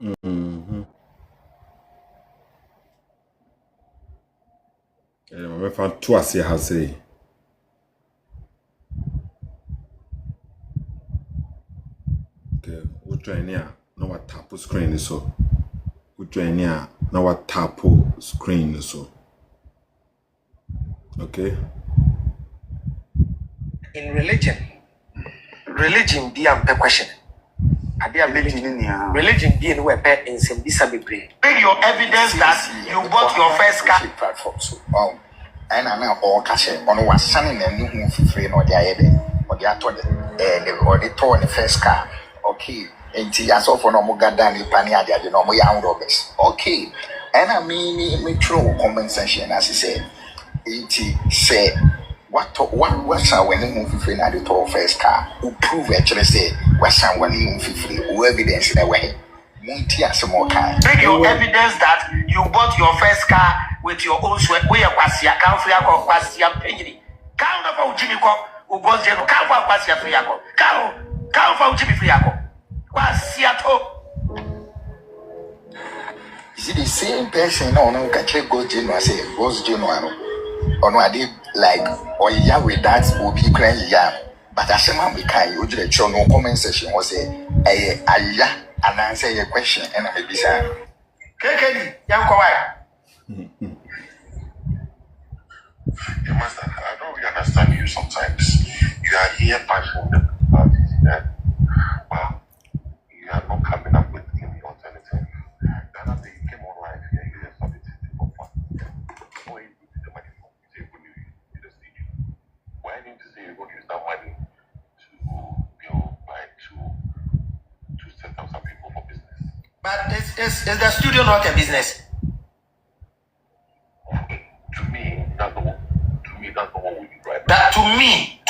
Mm-hmm. I found twice here has say. Okay, we join here. Now what tap screen so. We join here. Now what tap screen so. Okay. In religion be a question. Religion be in where in some disability. Bring your evidence that you bought your first car platform. So, and I know all cash on one son and new free or the other or the other or the tour the first car. Okay, and tea as often no more goddamn pania, you know, my young robbers. Okay, and I mean, me true compensation as he said. It say what's our when you move free at the tour first car who prove actually say what's our when you move free who evidence in a way. Bring your evidence that you bought your first car with your own sweat. We are Quasia, Calfriaco, Quasia Penny. Count of Jimmy Cock, who goes there, Calfa Quasia Friaco. Calfa Jimmy Friaco. Quasiato. Is it the same person? No, no, can check go Genoa, say, goes Genoa. Or no, I did like, or yeah, with that will be crying yam. But as a man, we can't, you did show no comment section was say, yeah. And answer your question, and I may be sad. Kekeni, young Kawai. Master, I don't really understand you sometimes. You are here fighting the parties, yeah? Well, you are not coming up with any alternative. The other day you came online here, you just started for fun. Before you put the money from, you say, when you did the stage, why didn't you say you're going to use that money to build, like, to set up some people for business? But is the studio not a business? To me, that's the one we need right now. That to me,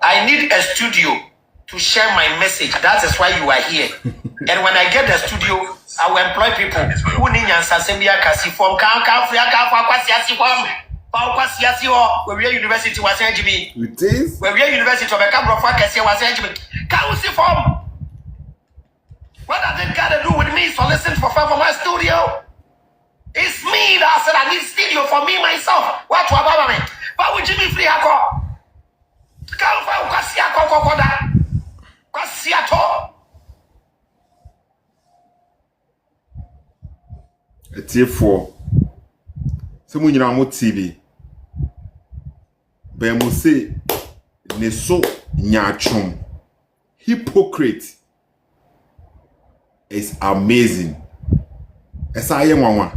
I need a studio to share my message. That is why you are here. And when I get the studio, I will employ people who need Yansasembia Kasi form, where university was NGB. It is? Where university of a camera for Cassia was NGB. Council form. What does it got to do with me? So listen for fun for my studio. It's me that said I need studio for me myself. What to about me? Why would you be free? It's here for someone you know TV. Bemuse Neso Nyachum. Hypocrite is amazing. Esa yemwanwa.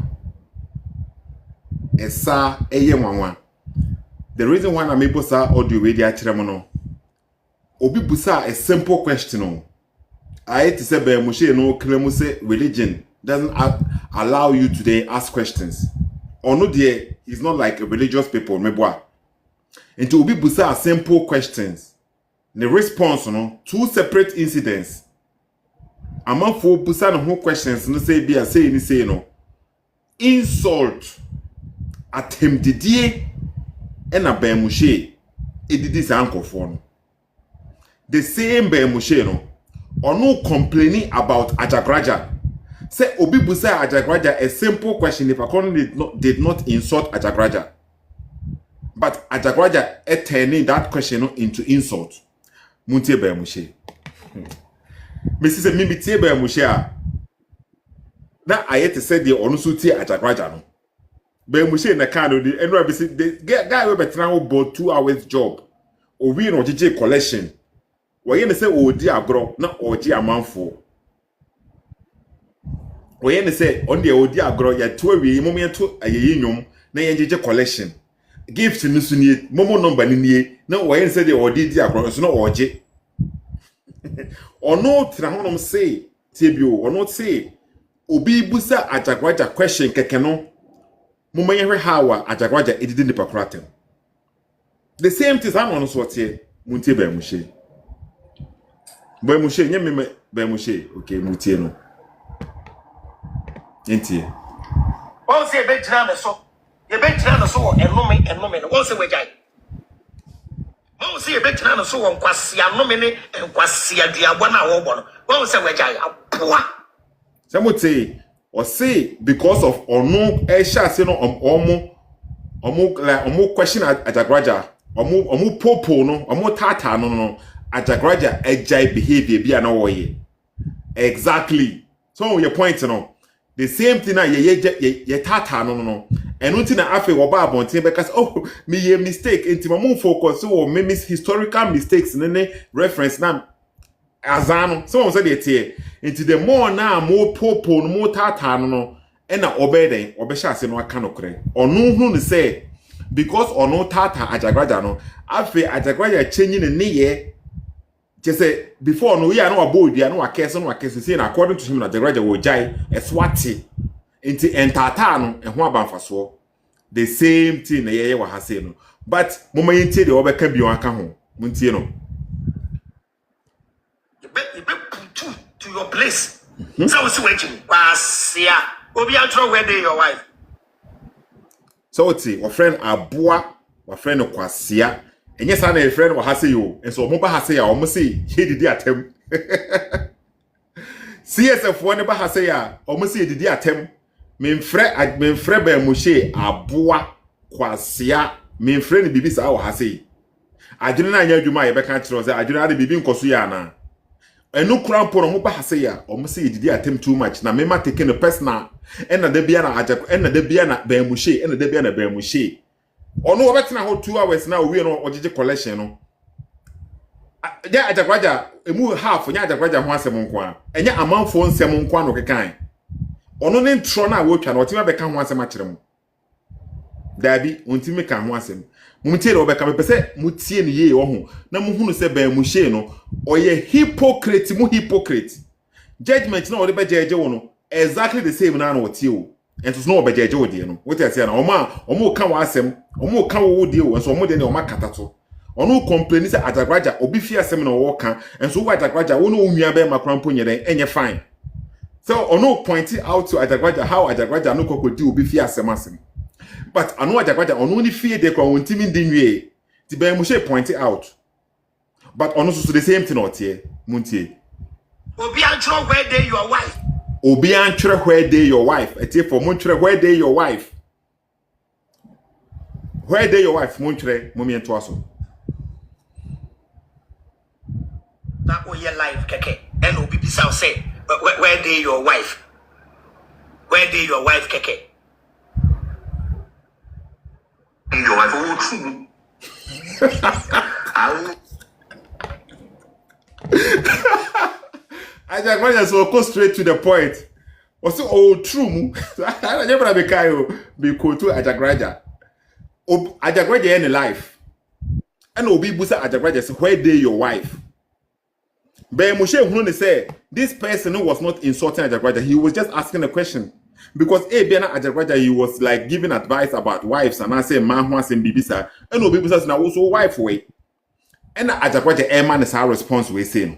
The reason why I'm able to audio radio chiramono. Obi busa a simple question. I to say Bemushe no Kremuse religion doesn't allow you to ask questions. Or no dear, he's not like a religious people, meboa. And to Obi busa simple questions. The response, two separate incidents. Among four busa no whole questions, no say be a say ni say no. Insult at him didier and a Bemushe. It did this uncle for no. The same Bemushe no. Or no complaining about Ajagruaja. Say Obi busa Ajagruaja a simple question if a did not insult Ajagruaja. But Ajagruaja turning that question into insult. Muntie Bemushe. Mrs. Mimi tie Bemushe. Na ayete said the onusuti Ajagruaja no. Bemushe na kind of the and the guy we betra about 2 hours job. O we no JJ collection. Why say odi agro na oji amanfo. Why say on the odi agro ya to awie momo to ayeyi nwom na yenjeje collection. Gift ni so nie momo number ni nie na why say the odi di agro so na oje. Ono tra honom say tebio ono say obi busa Ajagruaja question keke no momo yehwe hawa Ajagruaja edidi ni pakratem. The same thing am ono so tie muntie Bemushe. Bemushe nyeme Bemushe okay mutie no entie won say be tira me so ye be tira no so enome no won say wejai won say be tira no so won kwase anome ne kwase aduabo na wo bo no won say wejai apoa Some say or say because of or no shall say no omo question Ajagruaja omo popo no omo tata no Ajagruaja ejai behavior bi na woye exactly so your point no the same thing na ye tata no and until na afi wo ba abonten because oh me ye mistake enti mo focus so me miss historical mistakes ne reference na azano so say dey tie enti the more na mo popo no mo tata no e na obeden obehya ase no aka no kre onu hunu ne say because ono tata Ajagruaja no afi Ajagruaja chenyi ne ye say before no ya no abodi ya no akese say na according to him na Ajagruaja wo jai eswati enti entata no ho abanfaso the same thing na ye wa hase no but mama yintie de obeka bi aka ho muntie no you be put to your place so we see wetin kwasia obi antro where dey your wife so ti wa friend aboa wa friend kwasia enye sa na e friend wa hase yo enso mo ba hase ya o mo say he didi atem CSF one ba hase ya o mo say didi atem memfre ba mushe aboa kwasia memfre ni bibi sa wa hase adwene na anya adwuma ye be kan kire o say adwene ade bibi nkoso ya na enu krampo no mo ba hase ya o mo say didi atem too much na mema take no personal ena da bia na ajak ena da bia na ba mushe ena da bia na ba mushe ono obetena ho 2 hours na owie no ogege collection no ja Ajagruaja emu half nya Ajagruaja ho asem nko a enye amanfo nsem nko no kekan ono ne ntro na wotwa na otima beka ho asem akere mu dabi ontimi ka ho asem mumtie ro beka mepese mutie ne ye ho na muhunu se ba mushe no oye hypocrite mu hypocrite judgment na ode be jeje wo no exactly the same na otie o enso no obejeje wo die no wote ase na omo ka wa asem omo ka wo die o enso omo de ne omo katato ono complain say Ajagruaja obi fi asem na wo ka enso wo Ajagruaja wo no onwia be makrampo nyere enye fine so ono point out to Ajagruaja how Ajagruaja no kokodi obi fi asem but ano Ajagruaja ono ni fie de kwa wontimi ndinwie ti be mushe point out but ono so the same thing otie muntie obi antro where dey your wife obi antro where dey your wife etie for montro where dey your wife montro momento aso that oh your life keke and obi bisa say where dey your wife keke your wife oh true Ajagruaja so go straight to the point was oh true mu I never be kayo be ko to Ajagruaja Ajagruaja in life and obi busa Ajagruaja say where dey your wife be mushe hunu ne say this person was not insulting Ajagruaja, he was just asking a question because Biana Ajagruaja he was like giving advice about wives and I say man who asem bibisa and obi busa na also wife way and Ajagruaja man is our response we say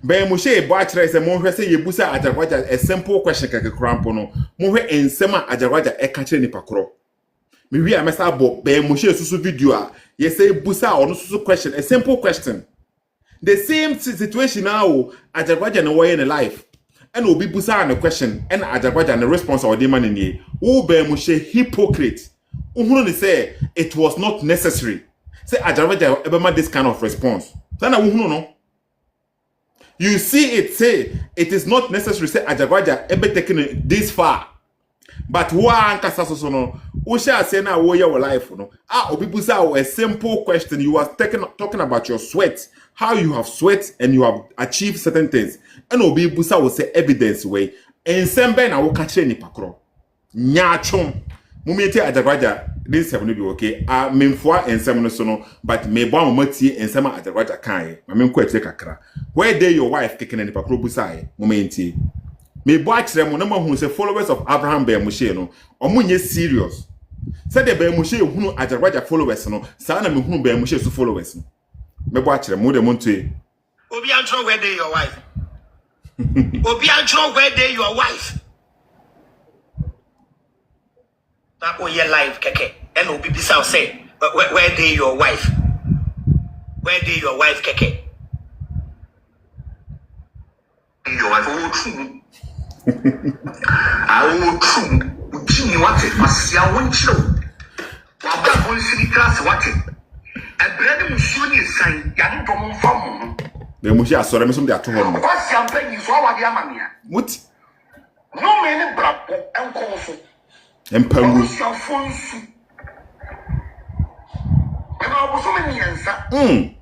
Ben mushe bo akere se mo hwe se yebusa Ajagruaja a simple question keke krampo no mo hwe ensema Ajagruaja e ka kire ni pakro me wi amesa bo ben mushe susu video a ye say busa ono susu question a simple question the same situation now Ajagruaja no way in life and obi busa na question and Ajagruaja na response or the man ni wo ben mushe hypocrite uhunu ni say it was not necessary say Ajagruaja ebema this kind of response sana uhunu no. You see it say it is not necessary say Ajagruaja ebe taking it this far. But who are anka no who shall say na wo your life no. Obi busa a simple question. You are talking about your sweat, how you have sweat and you have achieved certain things. And obi busa will say evidence way. En sembe na wo kachire ni pakro. Nyachom. Mumete Ajagruaja this seven be okay. Memfoa ensem no so no but me bo amati ensem Ajagruaja kan ma me nko atire kakra. Where dey your wife kicking any pakro busae momenti. Me bo akire mo na mahunu say followers of Avraham be mushe no omunye serious. Say the be mushe hunu Ajagruaja followers no sa na me hunu be mushe so followers no. Me bo akire mo de monto obi antro where dey your wife obi antro where dey your wife that oh your life keke and obi bisa say where dey your wife keke your wife oh true I will true. Jimmy, what it was, I won't show. I've got one city class, what it. A bread and shooting sign, young from farm. The Mushia saw them some there to home. What's champagne is all the Amania? What? No many bravo and coffee. And Pangu. Your phone. And I was so many answer.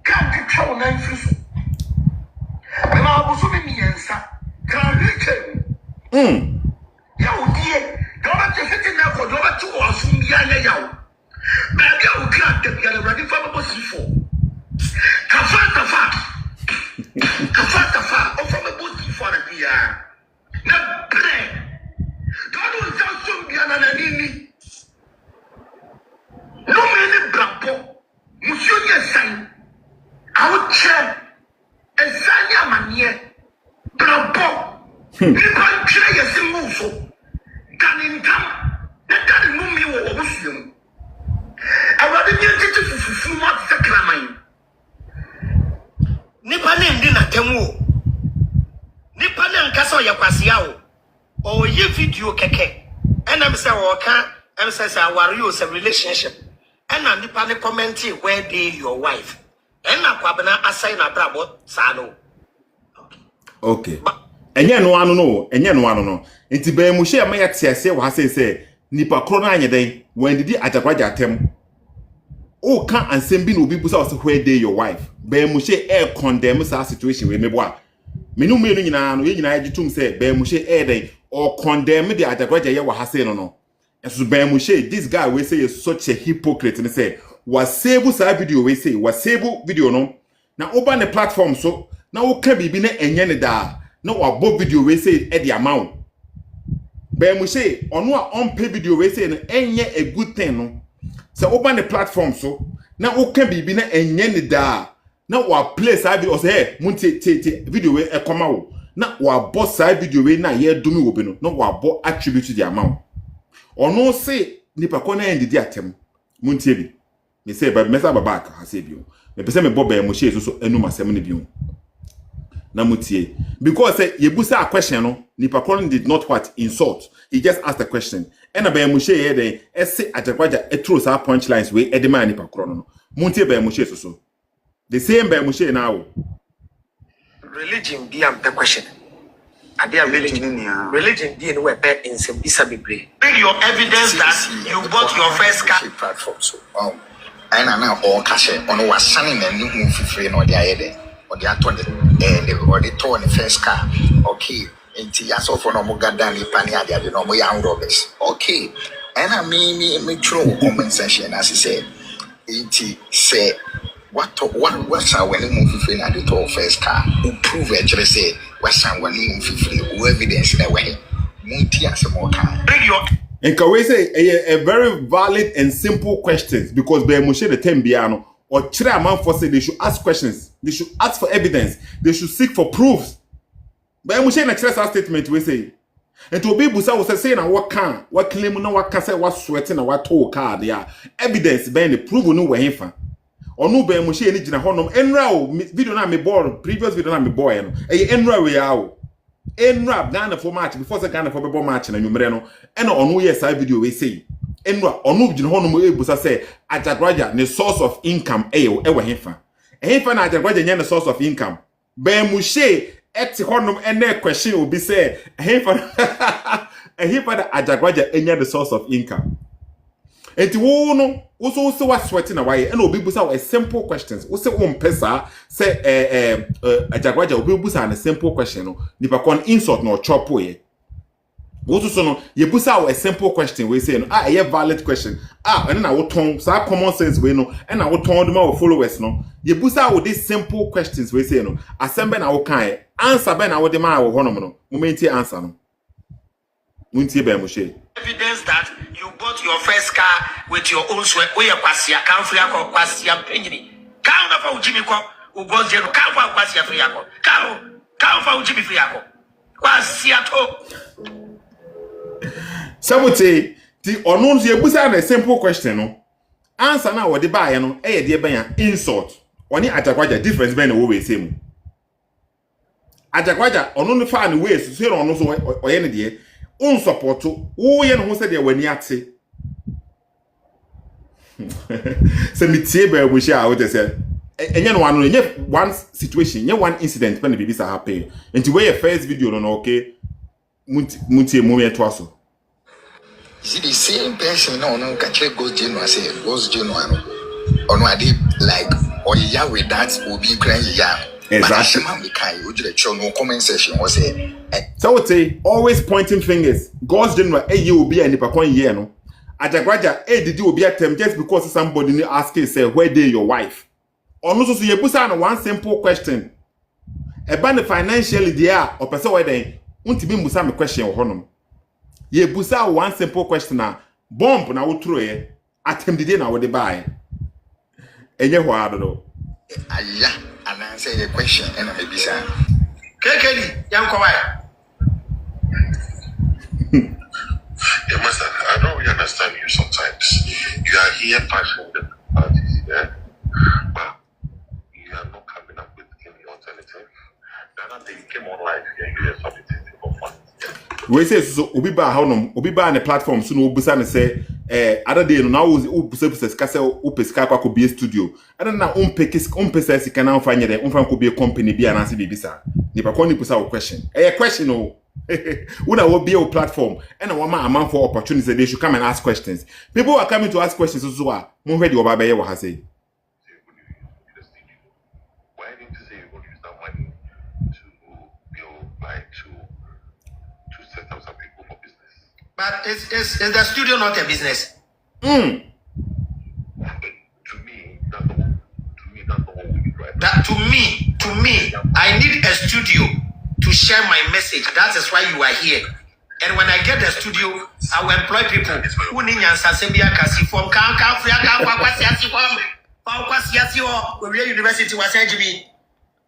Can't you tell 9 fish? And I was so many answer. Can't you tell? Yo, dear, don't you sit in there for over 2 or soon, young. Baby, I will crack the other ready for the bus before. Kafa. Kafa, from the bus before the year. Not bread. Don't tell some Biananini. No many bravo. Monsieur, yes, sign. I would check. And Sanya Mania. Bravo. Nipan try a single so. Can in come. That doesn't move me or Muslim. I rather be a teacher for months. Sacramine. Nipan named dinner Temu. Nipan and Casso Yapasiao. Or ye video keke. And I'm saying, I'm saying, I use a relationship. And I'm Nipan commenting where they your wife. And I'm Quabana assign a bravo, Sano. Okay. And yen one no, and yen one no. Inti be mushe ma yate say wa say nipa kro na anyeden when did Ajagruaja tem. O kan ansem bi no obi busa was where dey your wife. Be mushe condemn sa situation we meboa. Menu menu nyina no ye nyina agitum say be mushe den or condemn the Ajagruaja ye wa hase no. And so be mushe this guy we say is such a hypocrite and say was save sa video we say was save video no. Na open the platform so na wo kan bibi na enye ne da. No abo video we say e the amount. Be mu say ono a on pay video we say no enye a good thing no. So open the platform so na wo kan bibi na enye ne da. Na wa play side video say hey munti video we e koma wo. Na wa boss side video we na ye dumi wo be no. No wa bo attribute to the amount. Ono say nipa ko na endidi atem. Munti bi. Me say ba mesa ba back ha say bi o. Me pese me bo be mu say so enu masem ne bi o. Na mutie because yebusa a question no nipa kron did not what insult, he just asked a question and na be mu she here den ese Ajagruaja throw sa punchlines we edema nipa kron no muntie be mu she so the same be mu she now religion be am the question ade religion be no we be insem bisa bebre bring your evidence that you bought your first car platform so and na all cash on was sanning and new free no dey here or the or the first car. Okay. Inti yaso for no mugada ni pani ade no mo young robbers. Okay. And I me throw comment section as he said. Inti say what's our when you move free na the first car. Prove actually say what's our when you move free evidence na way. Munti as more car. Bring your and can we say a very valid and simple questions because be mu she the term biano or try man for say they should ask questions, they should ask for evidence, they should seek for proofs. But we say na try statement we say. And to be busa was say na what claim no what can say what sweating na what told car there. Evidence be the proof no we hefa. Or no be mu she ni gina honom enra o video na me board previous video na me boy no. Enra we ya o. Enra Ghana for match before the Ghana for be match na nwumre no. E na onu yes video we say. Enwa onu gina hono mo ebusa say Ajagruaja ne source of income ewe hefa. Hefa na Ajagruaja nya ne source of income. Be mu she eti hono ene question obi say hefa hefa da Ajagruaja enya the source of income. Enti wo no wo so what sweating na why ena obi busa a simple questions. Wo say pesa say Ajagruaja obi busa na simple question no nipa kon insult no chop ye. What so no yebusa a simple question we say no a valid question and na wo ton sa common sense we no and na wo ton dem our followers no yebusa with these simple questions we say no asembe na wo kan answer be na wo dem a wo honom no momenti answer no muntie be mo she evidence that you bought your first car with your own sweat we kwasia kan free akọ kwasia penjini kan na fa ujimi ko ugonje no kan fa kwasia free akọ kan fa ujimi free akọ kwasia to Sabote the unknown yebusa na simple question no answer na what the buy no de ben insult oni Ajagruaja difference ben we say mu Ajagruaja ono no fa ne ways so no so oye ne de un support wo ye no ho se de wani ate se mi tie ba bu sha wo te se enye no one enye one situation enye one incident when the babies are happy nti we your first video no okay muntie mo me to aso. See the same person no catch goes Jeno say goes Jeno ono ade like oya with that obi crying ya. Exactly. No comment section was say so would say always pointing fingers. God's general you will be any pakon year no. Ajagruaja did you be attempt just because somebody ask you say where they your wife. Or no so you put on one simple question. About financially there or person where they want to be musa me question or honum. Ye busa one simple question na bomb na wo throw e attempt the na wo dey buy. Enye ho ado. Aya, and I say a question and I maybe say Kekeli, young Kawai. Yeah, Master, I don't really understand you sometimes. You are here passing the parties, yeah? But you are not coming up with any alternative. The other day you came online here, you are something for fun. We say so obi ba how no obi ba na platform so no obusa ne say other day no now obusa ska say opesika kwa ko be studio and na ompesa sika na mfa nyere mfa ko be company bi anase bibisa ni pa ko ni pusa question question o una wo be o platform and one man for opportunity they should come and ask questions. People are coming to ask questions so mo hwe de oba be ye wo ha say Why didn't you say you're going to use that money to build, like, to set up some people for business? But is the studio not a business? To me, that's the one we need right now. That to me, I need a studio to share my message. That is why you are here. And when I get the studio, I will employ people who need Yansasembia Kasi from Where University was Edgeby.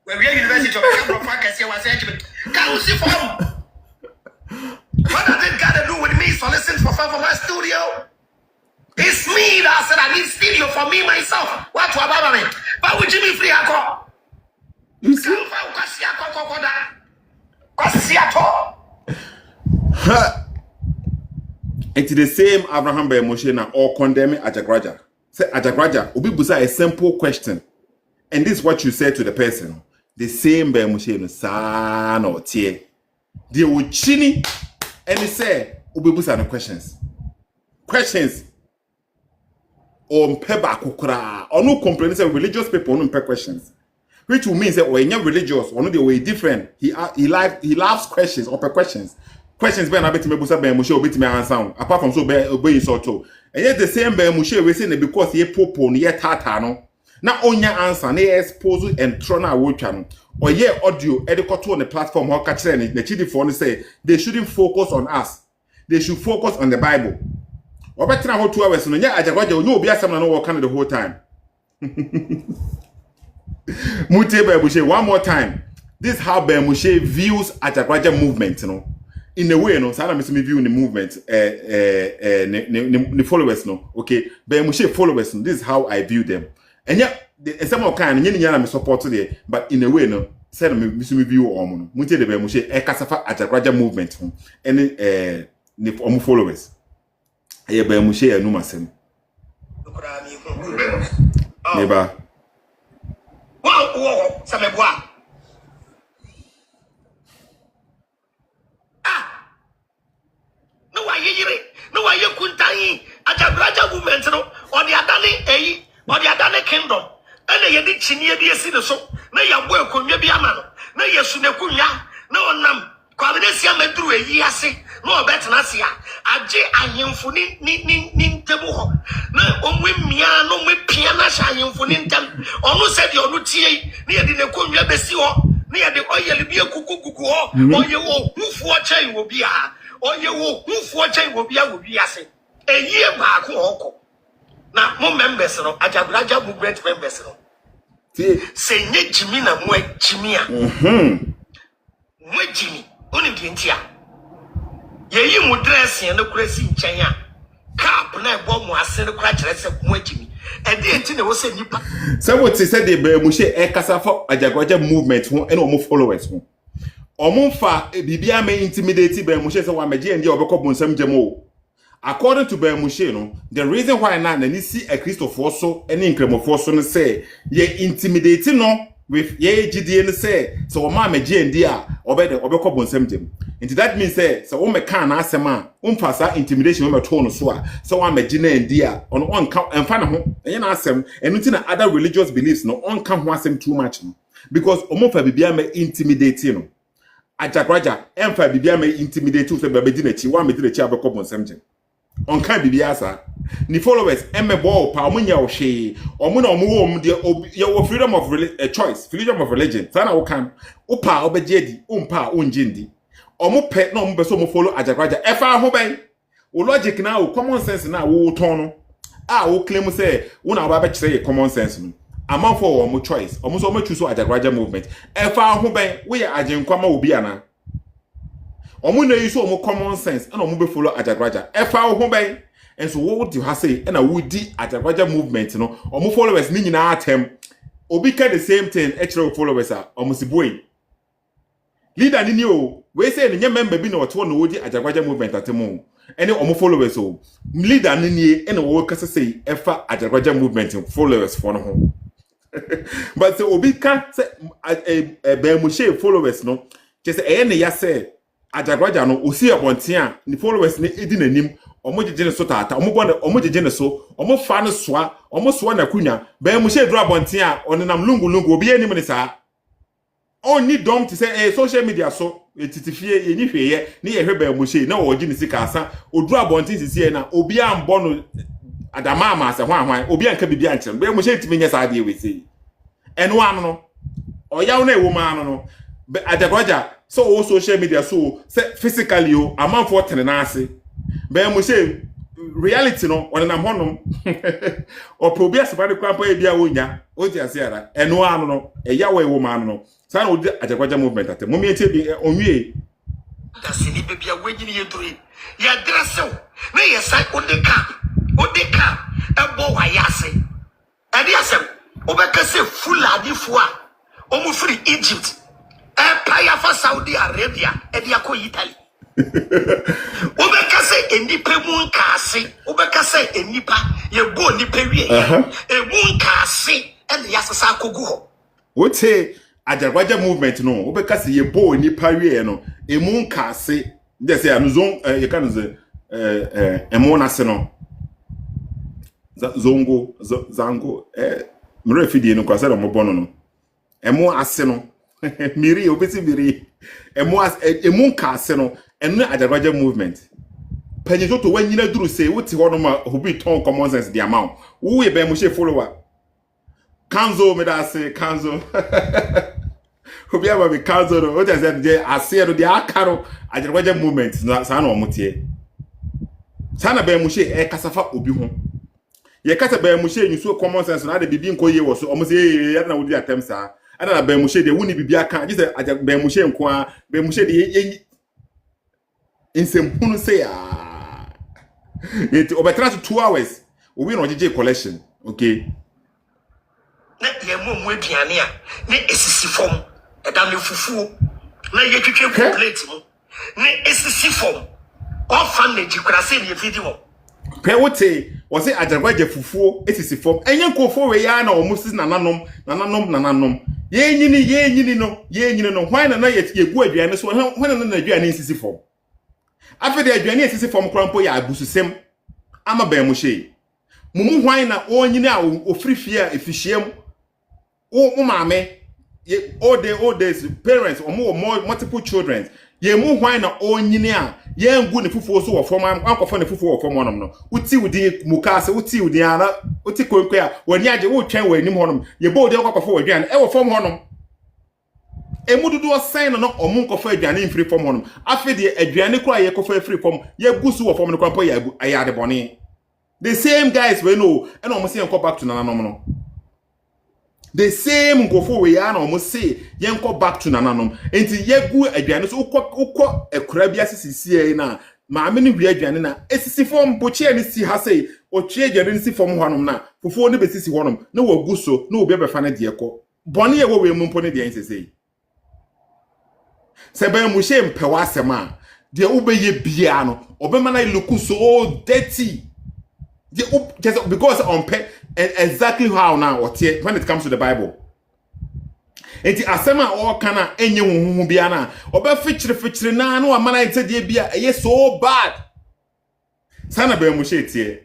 Where University of Avraham was Edgeby. Can you see from? What does it got to do with me soliciting for fun for my studio? It's me that said I need studio for me myself. What to about me? But would you be free? you see it's the same Avraham by Moshe na or condemning Ajagruaja. Say Ajagruaja, obi busa a simple question. And this is what you said to the person. The same by Moshe no sa no tie. They would chini and he say obi busa no questions. Questions. On peba kukra. Or no complain say religious people no pay questions. Which will mean that when you're religious, or no the way different. He loves questions or per questions. Questions be na beti me busa be Moshe obeti me answer. Apart from so be obey sort of. And yet the same be Moshe we say because ye popo no ye tata no. Na onya answer na expose and throw na wotwa no. Or ye audio edikoto on the platform how catch them the chidi for say they shouldn't focus on us. They should focus on the Bible. Or better how 2 hours no nya Ajagruaja you be asem na no work the whole time. Mutie Moshe one more time. This is how Moshe views Ajagruaja movement, you know. In a way, no, Sana me view in the movement, the followers, no, okay. Moshe followers, no, this is how I view them. And yet, some of kind, me support today, but in a way, no, Sana me view on Mutie the Moshe, Kasafa Ajagruaja movement, and the followers. I have Moshe and Numasen. Neighbor. Wow, Sameboa. No, I hear it. No, I hear Kuntai. Ajagruaja movement, no, or the Adani, or the Adani kingdom. And they did Chinia be a citizen. No, your work on your Biaman. No, your Sunakunya. No, Nam. Quavinesia Medru, Yasi. No, better Nasia. Aje, I am for Nin Tabo. No, Mia, no, me piano, I am for Nintam. Almost said your Lutia near the Kunya Besio, near the oil be a cuckoo, or you who for chain will be a. Or you who for chain will be a say. A year back, now, more members, Ajagruaja movement members. Say, Nick Jimina, Mwe Jimia. Mwe Jimmy, only Dintia. Ye mu dress and no crazy in China. Cap na bomb was sent a crash as a Mwe Jimmy. And the entity was a new. So what he said the Moshe Kasafa Ajagruaja movement and almost followers. Omunfa bibia me intimidate be mushe se wa meje ndi obekọ bonsam jemo. According to Ben Mushe, no, the reason why now na see a Christopher so any incremofo so no say ye intimidating no with ye GDN say so ma meje ndi a obekọ bonsam jem. And that means say so o me kan na asema umfa sa intimidation we meto no so a so wa meje na ndi a on ka emfa na ho enye na asem enu ti na other religious beliefs no on ka ho asem too much no because omofa bibia me intimidating no. Ajagruaja emfa bibia me intimidate so be di na chi wa me di na chi abekọ bonsam jem. On kan bibia sa ni followers emebo pa omunya ohwe omu na omu wo de your freedom of choice, freedom of religion sana wo kan upa obejedi umpa unjindi omu pe na omu beso omu follow Ajagruaja efa ho ben wo logic na wo common sense na wo ton no wo claim say wo na ba be kire common sense no amount for omu choice omu so omu choose Ajagruaja movement efa ho ben wo ye agenkwama obi ana omu na yiso omu common sense and omu be follow Ajagruaja efa ho ben and so what do you say and we di Ajagruaja movement no omu followers ni nyina atem obi ka the same thing extra followers omu siboy leader ni o we say ni member bi na oto na wodi Ajagruaja movement atemu any omu followers o leader ni and we ka say efa Ajagruaja movement followers for no ho but so obi ka say Ben Mushe followers no just say ya say Ajagruaja no osi abonten a ni followers ni edi nanim omo jeje ne so tata omo jeje ne so omo fa ne soa omo soa na kunya Ben Mushe dru abonten a onenam lungu obi anim ne saa oni dom ti say social media so titifie yenyi hweye ne ye hwe Ben Mushe na oji ne sika asa odru abonten sisi na obi ambo no adama ama ase hwan obi anka bibia nkyem Ben Mushe timenye saa de we sei eno ano no oyaw na ewo ma no Ajagruaja so social media so physically o amount for tenancy Ben Mushe reality no onenam honom o probia sepade kwampa e bia wonya o ti asiara eno ano no eyawo ewo ma no sa na odi Ajagruaja movement atem mo miete bi onwie da sini be bia wanyini yeduri ya dresew na yesai odeka ebo wa yase ade asem obekase fuladifo a omu free Egypt empire for Saudi Arabia ediako Italy obekase enipa mu nkase obekase enipa yebo nipa wie emu nkase ene yasasa akogu ho wote Ajagruaja movement no obekase yebo nipa wie no emu nkase de say anuzon ye kan ze emu na se no zango mre fidie no kwase no bono no emu ase no miri obesi miri emu nkase no enu Ajagruaja movement panyeto to wanyina duru say wuti ho no ma obi ton common sense the amount wo ye Ben Mushe follower kanzo me da say kanzo obi aba be kanzo no o tese de ase no de akaro Ajagruaja movement na sa na omotie sa na Ben Mushe kasafa obi ho ye kasa Ben Mushe nyuso common sense na de bibi nkoye wo so omo say ya na wodi atem sa ana na Ben Mushe de wuni bibia kan je say Ben Mushe nko a Ben Mushe de insem hunu say it over 2 hours we no jeje collection okay na ye mu aduane a na esisi fom eda me fufu na ye twetwe plate mu na esisi fom orphanage kura say ye video pe wote wo say Ajagruaja fufuo esisi fom enye nkofo we ya na omusis nananom ye nyini no hwan na ye gu aduane so hwan na aduane esisi fom afede aduane esisi fom krampo ya abususem ama Ben Mushe mumu hwan na onyini a ofrifie a efihiem o maame all days parents or multiple children ye mu hwan na onyini a ye ngu ne fufuo so wo fom ankofo ne fufuo wo fom honom no uti wudi mukase uti wudi ana uti konkwe a wani age wo twen wa anim honom ye bo de akofo aduane e wo fom honom emududu osan no omu nkofo aduane mfiri fom honom afede aduane kura ye kofo free fom ye gusu wo fom ne kwampo ya ayade bone the same guys we know and almost say back to nananom no the same nkofo we ya na almost say ye nko back to nananom enti ye gu aduane so ukọ ekura bia sisi na maame ne wi aduane na esisi fom boche ne si ha sei otwe aduane ne si fom honom na fofo ne besisi honom na wagu so na obi abefa ne de ekọ bone ye wo we mu mpo ne de ensese Sebe mushe mpewa sema. De ube ye biano. Obe mana look so dirty. Just because on exactly how now when it comes to the Bible. Enti asema all kana enye huhu bia na obe fichire na no amana ente de bia eye so bad. Sana be mushe tie.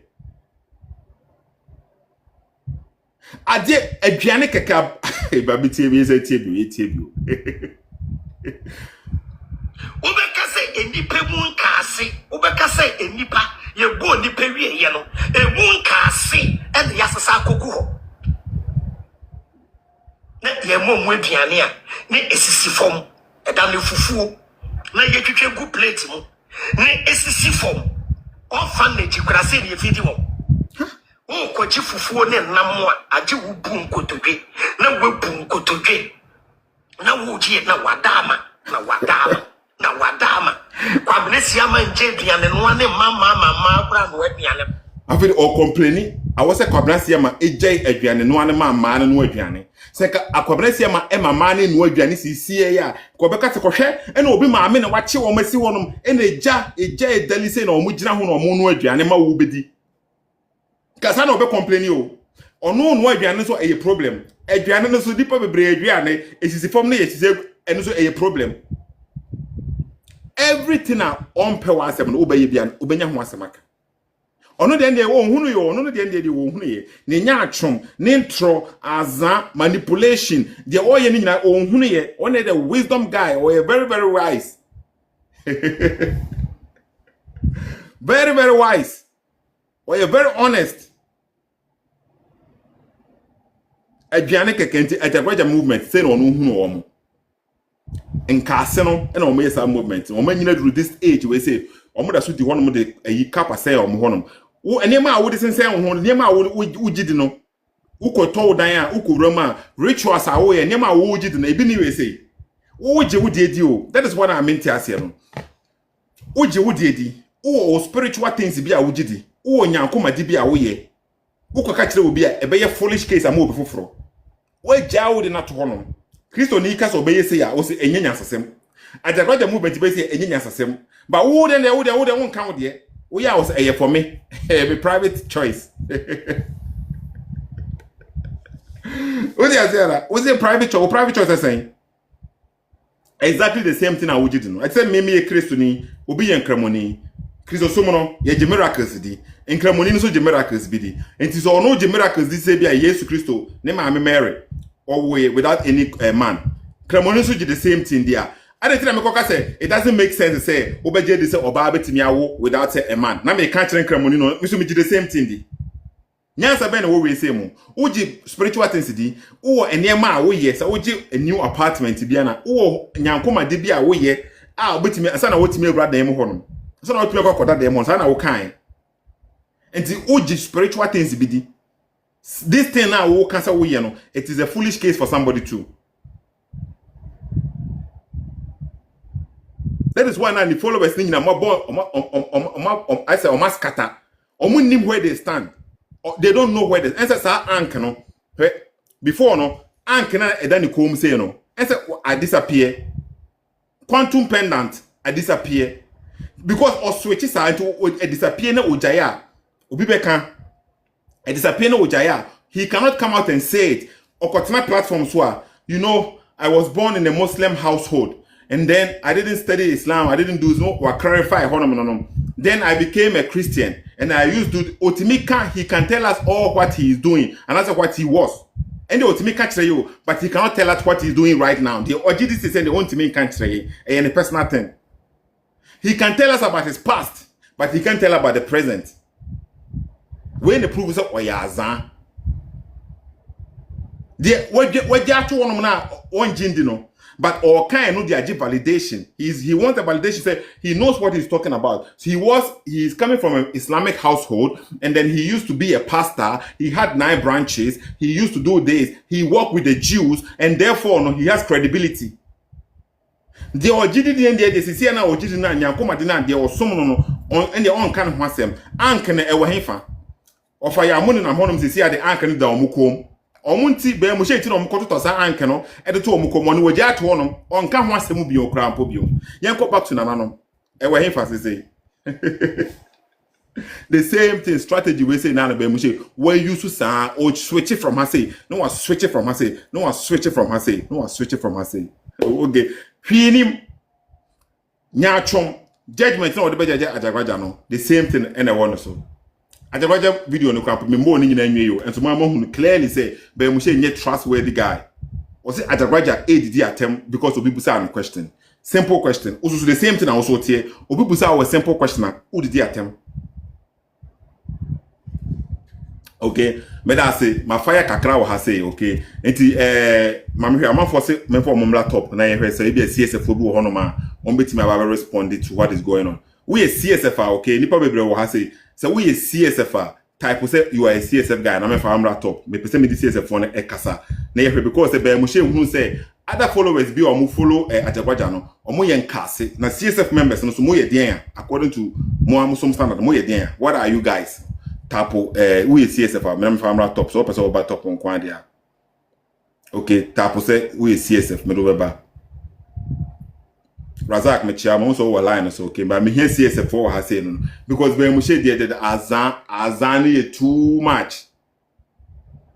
Ade aduane keka ba bi tie bi se tie bi. Ubeka say enipa mu nkaase, ubeka say enipa ye go nipa wie ye no, emu nkaase e ya sasa akogu ho. Na ye mu aduane a ne esisi fom, e da ne fufuo. Na ye twetwe gu plate mu. Ne esisi fom. Orphanage kura se ne fidi wo. Wo kwaji fufuo ne nam a age wo bu nkotodwe. Na wo bu nkotodwe. Na wo ji na wadama, na wadama. Na wadama kwa blessia man jeduane no ne mama kura no aduane afedi o complaining awose kwabransia ma ejai aduane no ne mama no aduane se ka akwabransia ma e mama ne no aduane sisie ya ko beka te kohwe e na obi maame ne wache wo masi wonom e na eja edalise na omu gina ho na omu no aduane ma wo bedi kasa na obi complaining o ono no aduane so e problem aduane no so dipa bebre aduane esisi fom na yesise eno so e problem. Everything on pe wa asem no obeye bia obenya ho asemaka ono de wo hunu yo ono de de wo hunu ye ne nya atwom ne ntro aza manipulation de oye ni nyina o hunu ye one the wisdom guy or a very very wise very very wise or a very honest aduane kekenti Ajagruaja movement say no hunu o mo nkase no na omo yesa movement omo nyina through this age we say omo da so di honom de ayi kapa say omo honom wo enema a wo de sensen ho enema a wo gidi no ukoto dan a ukowram a rituals a wo ye enema a wo gidi no ebi ni we say wo je wo de o that is what I mean to ase no wo je wo de wo spiritual things bi a wo gidi wo nyankoma di bi a wo ye ukoka kire obi a ebe ye foolish case am obi foforo wo ja wo de na to honom Kristo ni kasa obeye se ya o se enyenya asasem Ajagruaja movement be se enyenya asasem ba wo de won kan wo de wo ya o se eye for me be private choice wo de azera wo se private choice saying exactly the same thing I would do no I say me Kristo ni obi ye nkramoni Kristo so mo no ye je miracles di nkramoni no so je miracles bi di enti so ono je miracles di se bi a Yesu Kristo ne ma Mary or way without any man. Kremoni so the same thing there. I don't think say it doesn't make sense to say obeje this or ba betimi awo without a man. Na me can kremoni no me so me the same thing di. Nyansa be na wo we say mo. Uji spiritual things di. Wo enema a wo ye say uji a new apartment bi na. Wo nyankoma de bi a wo ye a obetimi asa na wotimi awura dan mu ho no. Asa na wotimi akoda dan mu asa na wo kan. Enti uji spiritual things bi di. This thing now wo cancer we no it is a foolish case for somebody too. That is why now the followers need na I say scatter. Nim where they stand. They don't know where they answer sa ank no. Before no ank na edani kom say no. Answer I disappear. Quantum pendant I disappear. Because or switches are into disappear na ojaya. Obi beka it disappear no ujaya. He cannot come out and say it. Okotana platforms were, you know, I was born in a Muslim household. And then I didn't study Islam. I didn't do no or clarify. Then I became a Christian. And I used to Otimika, he can tell us all what he is doing. And that's what he was. And the Otimika tell you, but he cannot tell us what he's doing right now. The OGDC is saying the Otimika can't tell you and a personal thing. He can tell us about his past, but he can't tell about the present. When the proof is up, Oyazan. The what you have to one jindino, but all kind of the validation. He wants a validation. Say he knows what he's talking about. So he's coming from an Islamic household, and then he used to be a pastor. He had 9 branches. He used to do this. He worked with the Jews, and therefore no, he has credibility. The OGD and the CC na OGD na nyankoma de na de osomo no and the on kan hwasem anke na ewo hefa. Ofa ya munu na honom sisi ade anke no da omukom omunti be mo she ti no mko to sa anke no e de to omko mo no waji ato no onka ho asem bi okra mpo bi yenko back to nana no e we hin fa say the same thing strategy we say now be mo she where you to sa or switch it from her say no one switch it from her say no one switch it from her say no one switch it from her say okay hwinim nyachom judgment no de be jaje Ajagruaja no the same thing and I want so Ajagruaja video no kwap me mo ni nyina nwe yo enso ma hu clearly say be mo she nye trustworthy guy or say Ajagruaja did attempt because obi busa am question simple question also the same thing also tie obi busa our simple question who did attempt. Okay, me da say my fire kakra wo ha say okay enti mama hwe amafo say me for mom laptop na ye hwe say be CSF obi wo hono ma on betimi aba respond to what is going on. We a CSF okay nipa bebre wo ha say we a CSF type say you are a CSF guy na me for am laptop me pese me di CSF for na e kasa na ye hwe because be mo she hu say other followers be or mo follow Ajagruaja no or mo yen kase na CSF members no so mo ye den according to mo amusom standard mo ye den. What are you guys? Tapo we CSF me family top so person over top on kwan dia okay tapo say we CSF me do beba Razak me chia mo so line so okay but me here CSF for ha say no because when we share the azan is too much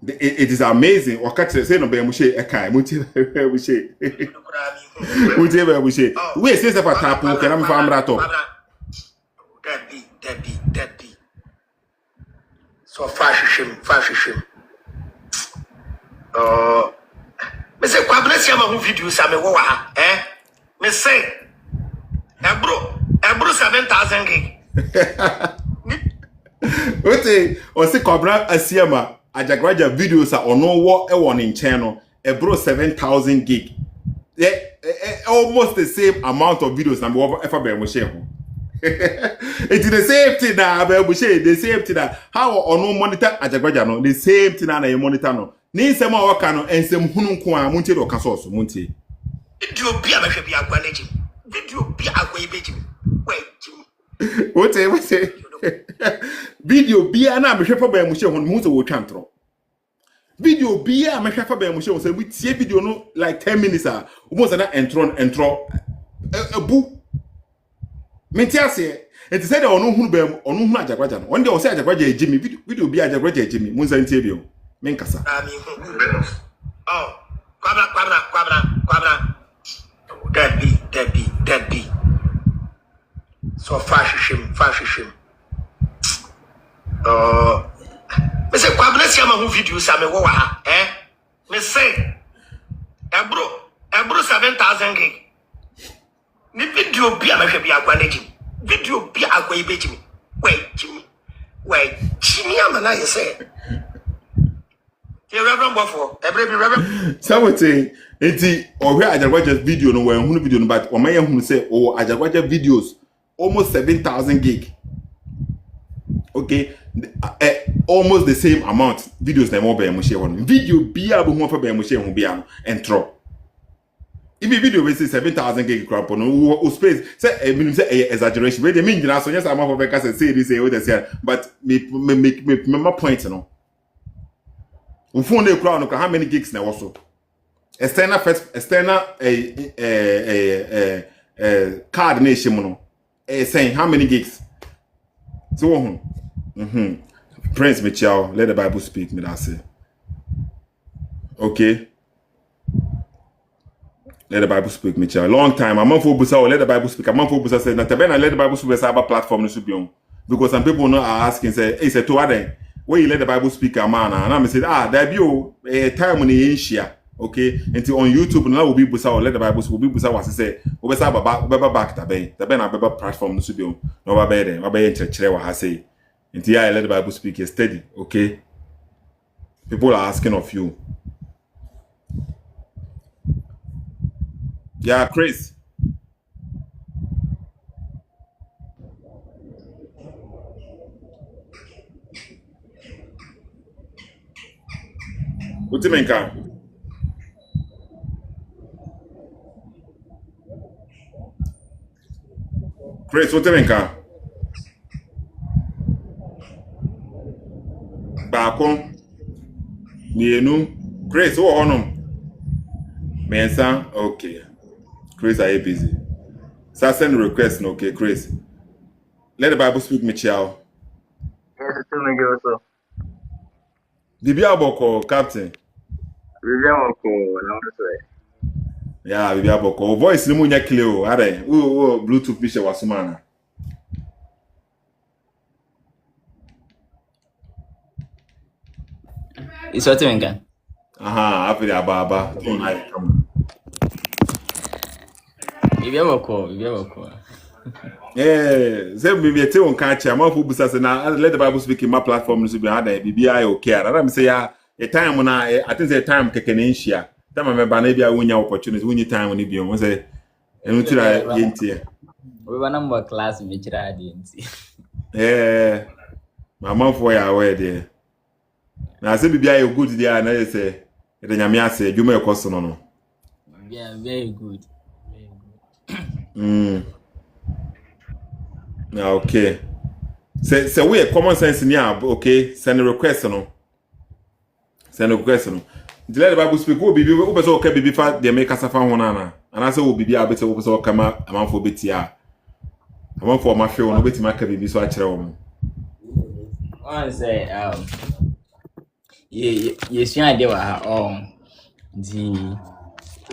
it is amazing or catch say no be mo share e kai mo tie we share we CSF tapo okay na me family top Debbie. So fashion. Me say kwa bless ya ma hu video sa me wo ha me say ebro 7,000 gig. Ote o se kobra asiama Ajagruaja videos a ono wo e won in channel ebro 7,000 gig. Almost the same amount of videos na me wo ever be mo share ho. It's the same thing that the same thing that how or no monitor Ajagruaja no the same thing na you monitor no ni nsem a waka no ensem hunu nko a muntie do kaso so muntie video bia ma hwe bia gwa leji video bia agwa ibeji what say video bia na me hwe fa ba mu hwe hunu mu so wo twantro video bia me hwe fa ba mu hwe so we tie video no like 10 minutes a almost na entro ebu mentiase it said onu hunu bem onu hunu Ajagruaja no one day o say Ajagruaja ejimi video bi Ajagruaja ejimi mun san tie bi o men kasa oh kwabra Debbie so fashion me say kwabra si ama hu video sa me wo ha me say ebro 7,000 gig ni video bia ma hwe bia agwa na jim video bia agwa ibejim we chimi amana ye say you reverend bofo every be reverend something enti ohwe Ajagruaja video no we hunu video no but o maye hunu say o Ajagruaja videos almost 7,000 gig okay almost the same amount videos na mo be mo share one video bia bo ho fa be mo share ho bia no entro if video we say 7,000 gig crap no space say minimum say exaggeration we dey mean na so yes am for because say this say what they say but me my point no we phone dey crowd no how many gigs na also external card na shim no saying how many gigs so Prince Michel let the Bible speak me that say okay. Let the Bible speak, Michel. Long time. I'm on for Busa. Let the Bible speak. I'm on for Busa. Say, "Natabena let the Bible speak." Cyber platform should be on because some people now are asking, say, "Hey, Sethoo, where you let the Bible speak, man?" And I'm saying, there be a time when you share, okay? Until on YouTube now will be Busa. Let the Bible speak. Will be Busa. Was say, "We say back tabe. Tabena beba platform should be on. No babede. Babede church what I say. Until I let the Bible speak. You're steady, okay? People are asking of you. Yeah, Chris. What do you mean, Chris, what do you mean, Back on. Nienu. Chris, who on him? Mensa, okay. Chris, are you busy? So send request, okay, Chris. Let the Bible speak, Michelle. Yes, to me also. Bibi Aboko, Captain. Bibi Aboko, no say. Yeah, Bibi Aboko. Voice ni munya clear. Are. Bluetooth picture wasumana. It's what you mean. Aha, happy the ababa. Bibi Aboko. Yeah, say maybe te on catch am for busa say na let the Bible speak in my platform so be had bibi I okay. And I'm say ya a time na I think say time keke na nhia. Time me ba na bia wonya opportunity, wonya time ni bi won say enu tira yentie. We were number class me tira di nti. Yeah. Mama for ya aware there. Na say bibi I good there na say e de nyame ase dwuma e koso no. Yeah, very good. Okay. Say we common sense ni okay, send a request no. Send a request no. Let the Bible speak. Who bibi who person okay bibi fa dey make us fa ho na na. And I say who bibi abete who person okay ma amanfo betia. Amanfo ma hwe no beti maka bibi so a kire wo. One say yes you dey wa the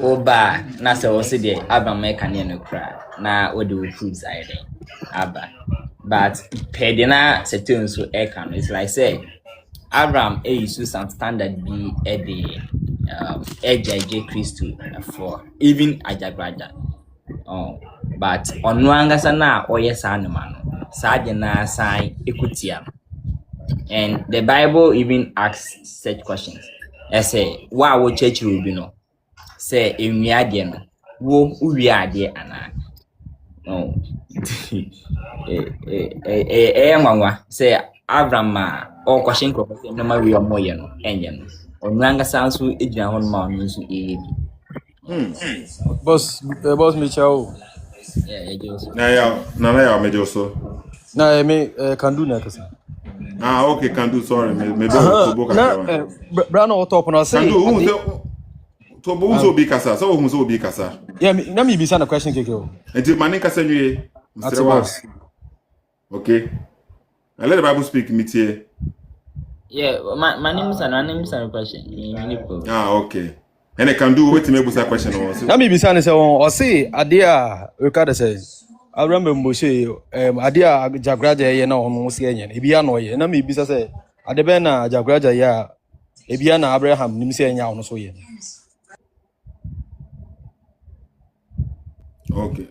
oba na say o say the Avraham make an no cry na what do food side aba but pedina Sethoo so can it's like say Avraham use some standard be the Ajagruaja for even Ajagruaja but onu angasa na oye sa no man sa de na sign ekutia and the Bible even asks such questions I say wa church will be no say enwia de no wo uwia de ana no mama say Avraham or question ko say no ma we omoye no enye no onwanga sanso ejina hon ma no so boss Michelle. yeah just Na ya me joso. Na me can do na kasa. Okay, can do sorry. Me do boka. Na Brano top na say. Can do to bo so bi kasa. So who so bi kasa. Yeah, na me bisa na question keke o. Enti mani kasa nwie. That's boss. Okay. I let the Bible speak mitie. yeah my name is an question Okay. And I can do wetin me busa question o. Na me bisa na say o say ade a we ka dey say Abraham Moshe ade a Ajagruaja ye na ono se enye e bia na oye na me bisa say ade be na Ajagruaja ya e bia na Abraham nim se enya ono so ye. Okay.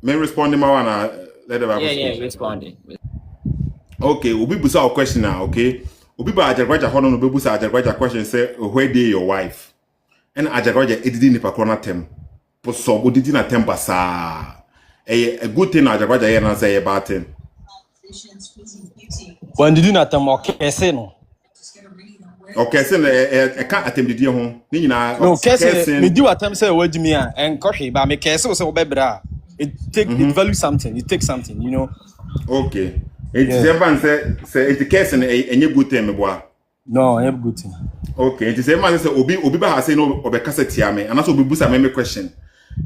Me respond ma wana let the Bible speak. yeah responding Okay, obi busa our question now, okay? Obi ba Ajagruaja hono no be busa Ajagruaja question say where dey your wife? And Ajagruaja edidi ni pakrona tem. So odidi na tem basa. A good thing Ajagruaja here na say a bad thing. When did you not tem okay say no? Okay, say e can attempt didi ho. Ni nyina No, kese me do attempt say we me and kohwe ba me kese say obebra. It value something. It takes something, you know. Okay. It's even say it case enye good thing me boa. No, I have good thing. Okay, it is a man say obi ba ha say no obekasa tia me and so obi busa me question.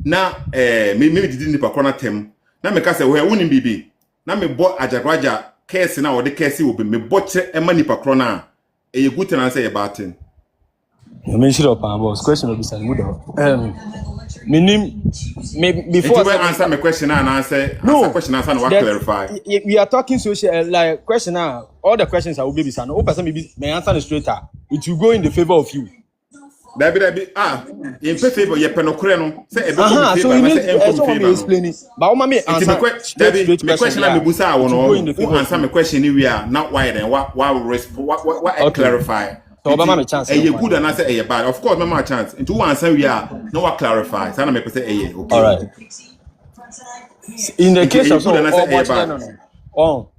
Na me didi ni pakrona tem. Na me ka say we woni bibi. Na me bo Ajagruaja case na wo de case obi me bo che e mani pakrona e good thing and say e bad thing. You mention up boss question obi say good. Before I answer my question and answer question answer no clarify. We are talking social like question now. All the questions I will be saying. No person may answer straight. It will go in the favor of you. That be in favor ye penokure no say e be so you need someone to explain it. But what me answer straight question na me busa won no answer my question ni we are not why then what clarify. So Obama me chance. You good and answer a bad. Of course, my chance. Into one answer we are no what clarify. So I make say okay. All right. In the case of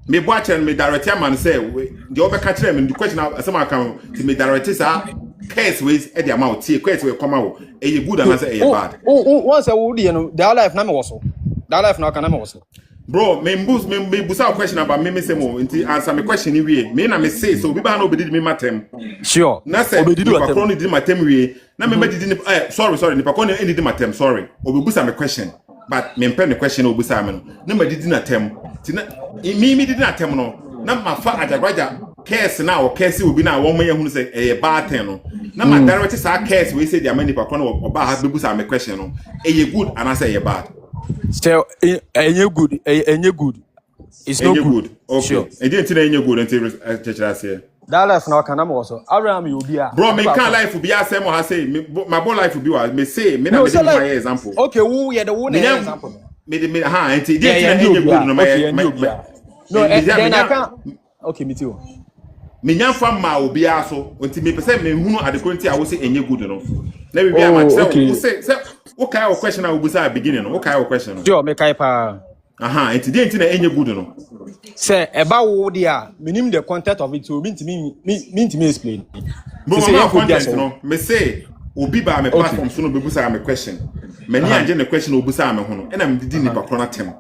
me watch and me direct man say the over catch them the question some can to me direct is case ways at the amount see case will come out a good and answer a bad. Once I would the life na me was so. That life now can na me was so. Bro, me busa question about me say mo. Inti answer me question ni we. Me na me say so obi ba na obedi me matem. Sure. Na say Obedi do nipa atem. kro no di matem we. Na me didi ni sorry nipa kro no di matem sorry. Obi busa me question. But me mpe me question obi busa me no. Na me didi na tem. Ti na me didi na tem no. Na ma fa Ajagruaja case na o case obi na wo mayehunu say bad ten no. Na ma direct sa case we say the nipa kro no oba ha be busa me question no. Good and I say bad. So, any good, any good. It's no good. Okay. Sure. And didn't any good until last year. That life now can also. Abraham, you be a. Bro, me can't life will be a same I say. My boy life will be what me say. Me na me so my example. Okay, who yeah the one example. Me ha and didn't any good no my. No, then I can't. Okay, me too. Me nyam fam ma obi aso until me person me hunu adekonti a wo say any good no. Na we be am say what kind of question I will be at beginning? What kind of question? Sure, me kai pa. And today ain't any good no. Say about wo dia, minim the content of it so mean to me explain. But my content no, me say obi ba me platform so no be busa me question. Many anje the question obusa me ho no. And I'm didi nipa kro na tem.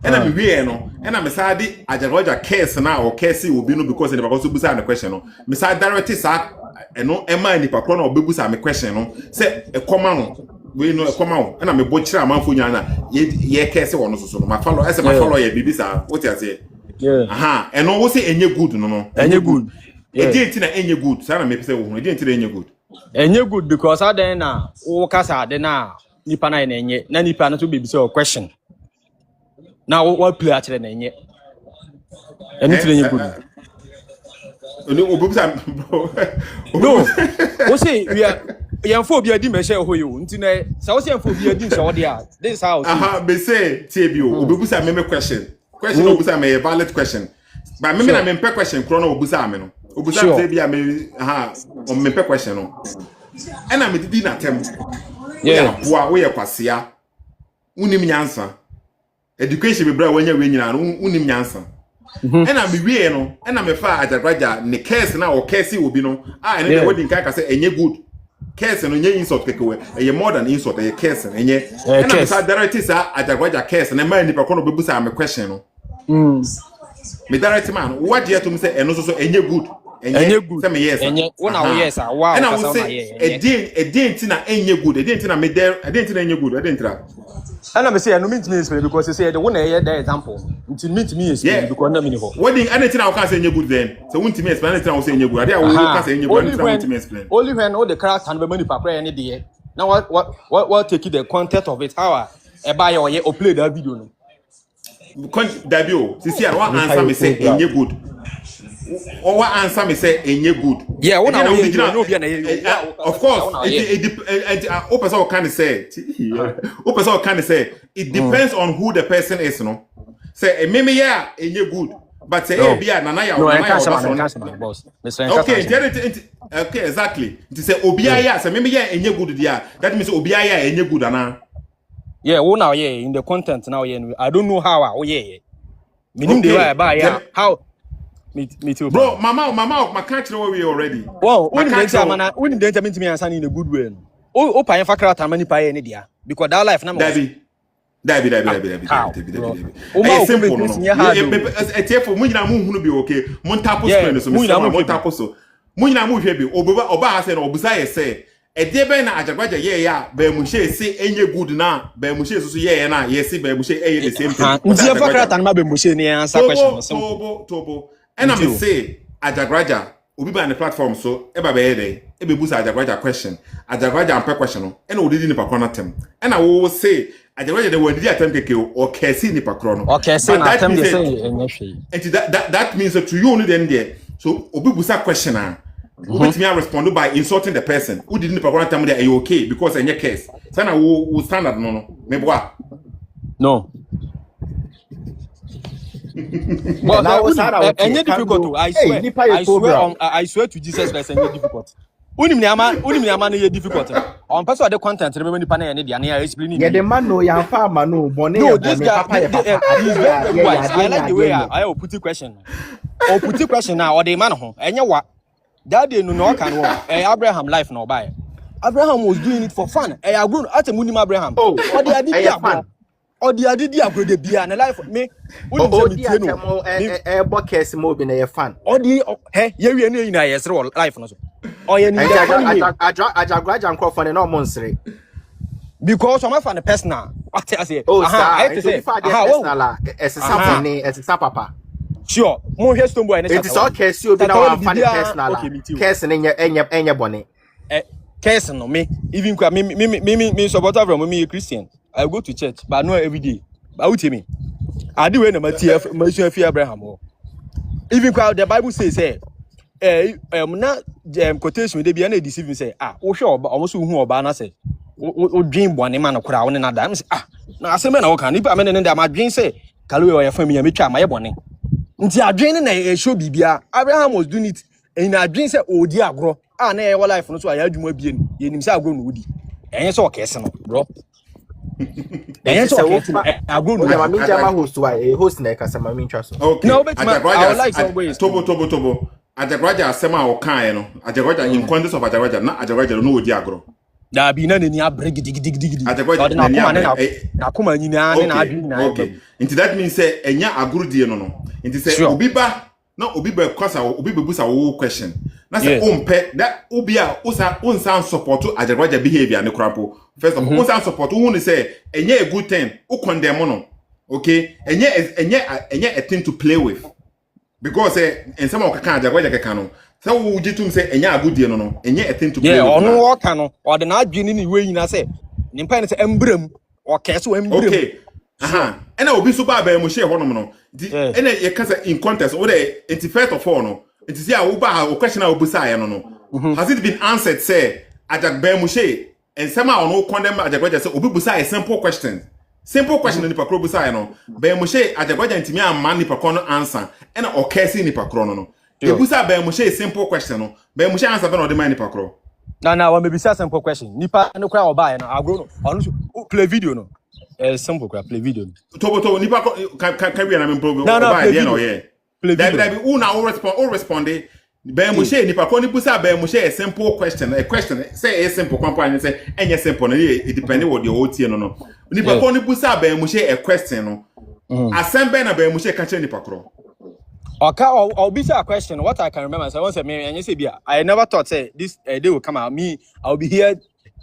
And I'm we no, and I'm say Ajagruaja case na or case obi no because the because obusa me question no. Me say direct sa no ema nipa kro na obusa me question no. Say e koma no we know come out and I'm a butcher amanfo nyana ye kese wono so no ma follow ese ma follow ye bibisa what you say yeah and no we say enye good no enye good e dey tina enye good say na me pese wo ho e dey tina enye good enye good because aden na wo kasa de na nipa na enye na nipa na to bibisa question na what play akere na enye eni tina enye good no obibisa no we say we are Yanfo bi adi meshe ho yo ntine sa wo se yanfo bi adi nso wo dia this is how be say tebio obebusa me question obusa me valid question but me na me pe question kro na obusa me no obusa say bia me o me pe question no e na me didi na tem yeah boa wo ye kwasea unim nyansa education be bra wanya we nyina no unim nyansa e na me wie no e na me fa Ajagruaja ne case na o case obi no ene de wedding kan ka say enye good case no nye insult kekewe eye more than insult eye case enye na me sa direct sa Ajagruaja case na man nipa kono bebusa me question no me direct man what do you to me say eno so enye good enye good say me yes enye wona wo yes wow and I will say e dey ntina enye good e dey ntina me there e dey ntina enye good e dey ntina and I say no mean to me explain because you say the one the example it mean to me explain because na me ho wedding anything I can say enye good then so won't me explain anything I will say enye good I will can say enye good anything I want me explain only when all the character and money pa prayer any dey now what take the content of it how e buy or play that video no Dabio sisi I want answer me say enye good or what answer me say enye good yeah one no be of course it person can say person can say it depends on who the person is no say me yeah enye good but say e bia na ya boss okay exactly it say obia ya say me yeah enye good dia that means obia ya enye good ana yeah wo now yeah in the content now yeah I don't know how yeah meaning the way buy yeah how me too bro mama my catch know we already wow when the exam na when the interment me answer in a good way o pa fa character mani pa yeah ni dia because that life na Dabi. It's simple no. Etefo mu nyina mu hunu bi okay. Mon tapo screen so me say mon tapo so. Mu nyina mu hwe bi oba ha say na obusa ye say e de be na Ajagruaja ye ya ba mu hye say enye good na ba mu hye so ye na ye say ba mu hye e the same thing. Ntia fa character na ba mu hye ni answer question so tobo. And I say Ajagruaja obi ba na platform so e ba be dey e be busa Ajagruaja question. Ajagruaja ampe question no. E na odidi ni pa kwana tem. E na wo say Ajagruaja the word attempt keke o kesi ni pakro no okay say na attempt dey say enye and that means that to you only then there so obi busa question ah obi timi respond by insulting the person who didn't pakro attempt there are you okay because enye case say na wo standard no me boa no well now enye difficult I swear to Jesus Christ enye difficult unim ni ama na ye difficult on person the content re be nipa na ye ne dia na explain ye the man no ya fa ma no bone no this guy is very wise I like the way I put the question now or the man ho enye wa that day no can wo Abraham life no buy Abraham was doing it for fun I grown at munim Abraham what they did fun Or the idea of the beer and life me. Oh, dear, Bokes Mob in a fan. Or the hey, you in a life. Or you need Ajagruaja and Crawford and no monster. because I'm a personal. What I say? Oh, sir, I it's say, as a sample, as a papa. sure, more here stone boy. It is all case you be now funny personal. Case and in your bonnet. Case no me. Even me support Avraham, me a Christian. I go to church, but not every day. But what me? I do when my Abraham. Even the Bible says, not quotation they be any deceiving say, sure, but almost who or say, dream one man of crown and Adams. Now, as a man, I can if I'm in my dream say, Kalu or your family, and me try my bonnet. Until I drain a show Bibia, Abraham was doing it, and I dream say, oh dear, grow. Never life, so I had you be in himself grown woody. And it's all case, bro. And so I go to host to a host neck as a mammy trust. Okay. No, but I like some ways. Tobo. Ajagruaja sema okano. Ajagruaja in context of Ajagruaja, not Ajagruaja no diagro. There be none in your break dig. Ajagruaja na kuma nyina na adwin na. Okay. Into that means say enya agrudi no. Into say obiba no obiba kwasa obiba busa wo question. Na say umpe that ubia unsan support Ajagruaja behavior ne krapo. First of all, unsan support who say enye a good thing, who condemn no. Okay? Enye a thing to play with. Because in some of Ajagruaja kekano. So we jitum say enye a good deal no. Enye a thing to play with. Yeah, or no kano or the not adwin ni we nyina say. Nimpa say embrem or keso embrem. Okay. And I will be so bad by Moshe Honomono. And a cancer in contest, or it's first of all, no. It is here, Uba, or question of Busaya, no. Has it been answered, say, Ajak Bear Moshe, and somehow no condemn Ajagruaja, so Ubi Busaya, simple question. Simple question in the Pacro Busaya, no. Bear Moshe, Ajagruaja, and Timia, man, Nipacono answer, and or Cassie Nipacrono, no. The Busa Bear Moshe, simple question, no. Bear Moshe answer, but the man Nipacro. Now, maybe simple question. Nipa no crowd buy, and I'll go play video, no. Simple play video. Tobo nipa can we am program by the no yeah. That be una all respond Ben Moshe nipa ko ni busa Ben Moshe a simple question say a simple company say any simple no it depend what the whole tie no nipa ko ni busa Ben Moshe a question no assemble na Ben Moshe ka che nipa kro. Okay, I'll be a question. What I can remember, so once and you say, I never thought say this day will come out. I'll be here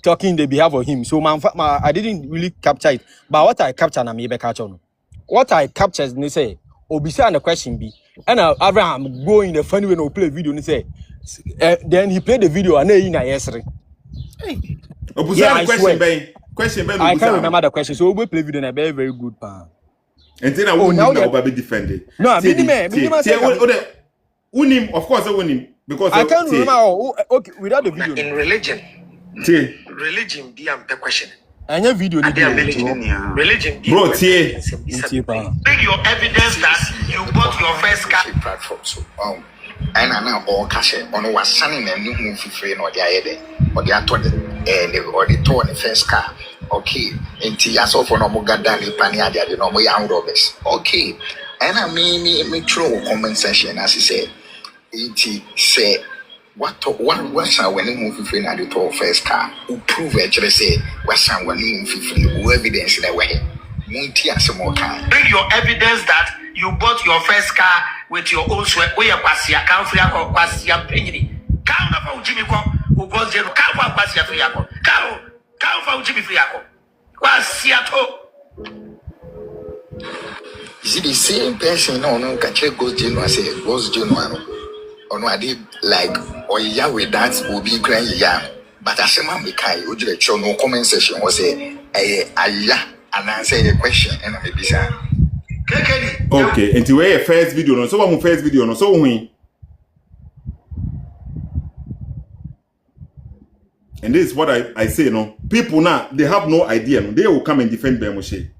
talking the behalf of him. So I didn't really capture it. But what I captured, I may be catch on. What I captured, they say, Obisa and the question be, and Avraham go in the funny way no play video and say, then he played the video and then yesterday. Yeah, question, I can't remember the question. So we play video and a very, very good part. And then I will be defended. No, I mean, of course, I win him because I can't remember. Okay, without the video. In religion be a question. And your video, religion, bro, bring your evidence that you bought your first car platform. So, and I now all cash on was signing a new movie frame or the other, or the other, or the tour on the first car. Okay, and Tia so for no Mugadani Pania, the normal young robbers. Okay, and I me throw comment section as he said, it say. What was our when movie free at the tour first car? Who prove actually say what's our when movie free? Who evidence in a way? Muntia some more time. Bring your evidence that you bought your first car with your own sweat. Where you pass your count free or pass your penny. Count of Jimmy who goes there. Count for pass your free. Count for Jimmy free. What's Seattle? Is it the same person? No, catch goes January, say goes January. Or no, I did like or yeah with that will be grand young. But as a man became would you show no comment section was a yeah and answer the question and maybe sir. Okay, and to a first video no so one first video no so we. And this is what I say no. People now they have no idea no. They will come and defend Ben Moshe.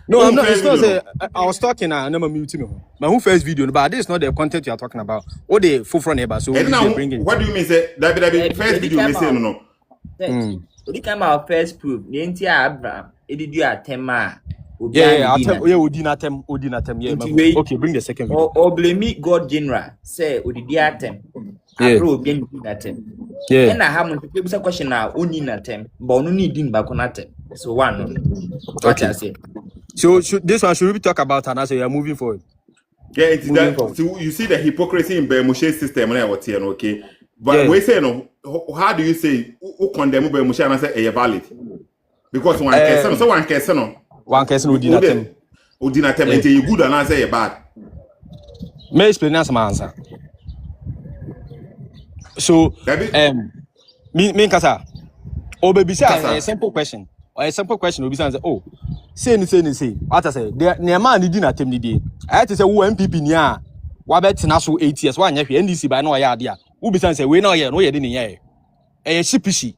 No, I'm not. It's not say I was talking. I never mute me. My own first video, but this is not the content you are talking about. What the full front neighbor. So now, what do you mean? Say that be first video? Me say no. We come our first proof. The entire Abraham. It did you attempt? Yeah. Odinatem. Yeah. Okay, bring the second video. Or blame me God general. Say Odidiatem. Yeah. And I haven't a question now. Only natem, but only didn't back on atem. So one. What I say. So this one should we talk about and as we are moving forward? Yeah, it's that. So you see the hypocrisy in Bemushe system and what here, okay? But we say no. How do you say who condemn Bemushe and say a valid? Because one person, so one person no. One person who did not. Who did not tell me you good and I say bad. May explain as my answer. So me kasa. Oh baby say a simple question. Or a simple question will be say, oh, say. What I say, there near man did not tell me day. I had to say, who MPP near Wabet Nassau 8 years, one year, NDC by no idea. Who be say, we know here, no, you didn't hear. A shippy.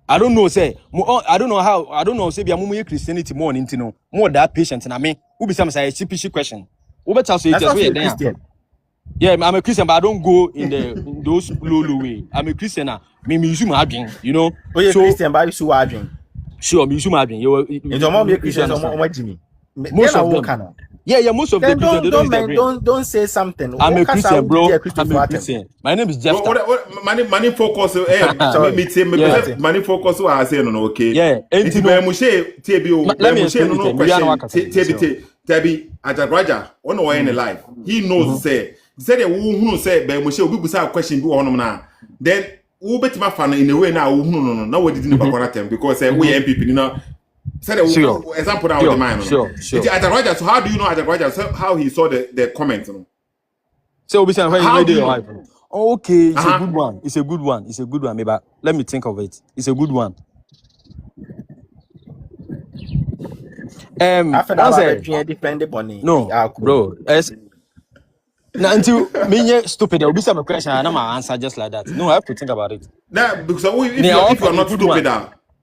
I don't know, say, I don't know how, I don't know, say, be a mumu Christianity more into no more that patient and I mean, who be some say a shippy question. Who better say, Christian? Yeah, I'm a Christian, but I don't go in those low way. I'm a Christian, me use my drink, you know. Oh, you're Christian, but you should drink. Sure, me use my drink. You don't be a Christian, Jimmy. Most of them. Yeah, most of them. Don't say something. I'm a Christian, bro. I'm a Christian. My name is Jeff. Money focus. Money focus. What I say no, okay. Yeah. Let me explain. Tabi Ajagruaja, one way in life. He knows say who say be Moshe obi busa question bi honom na. Then who bet my fan in a way now no. Now we didn't back them because we MPP now. Said example now the man. Sure. Ajagruaja, so how do you know Ajagruaja? So how he saw the comment? So obi say how do you life? Okay, it's a good one. It's a good one. Maybe let me think of it. It's a good one. After that, defend money. No, bro. Now until me stupid, there will be some question and I'm answer just like that. No, I have to think about it. That because if you're not stupid,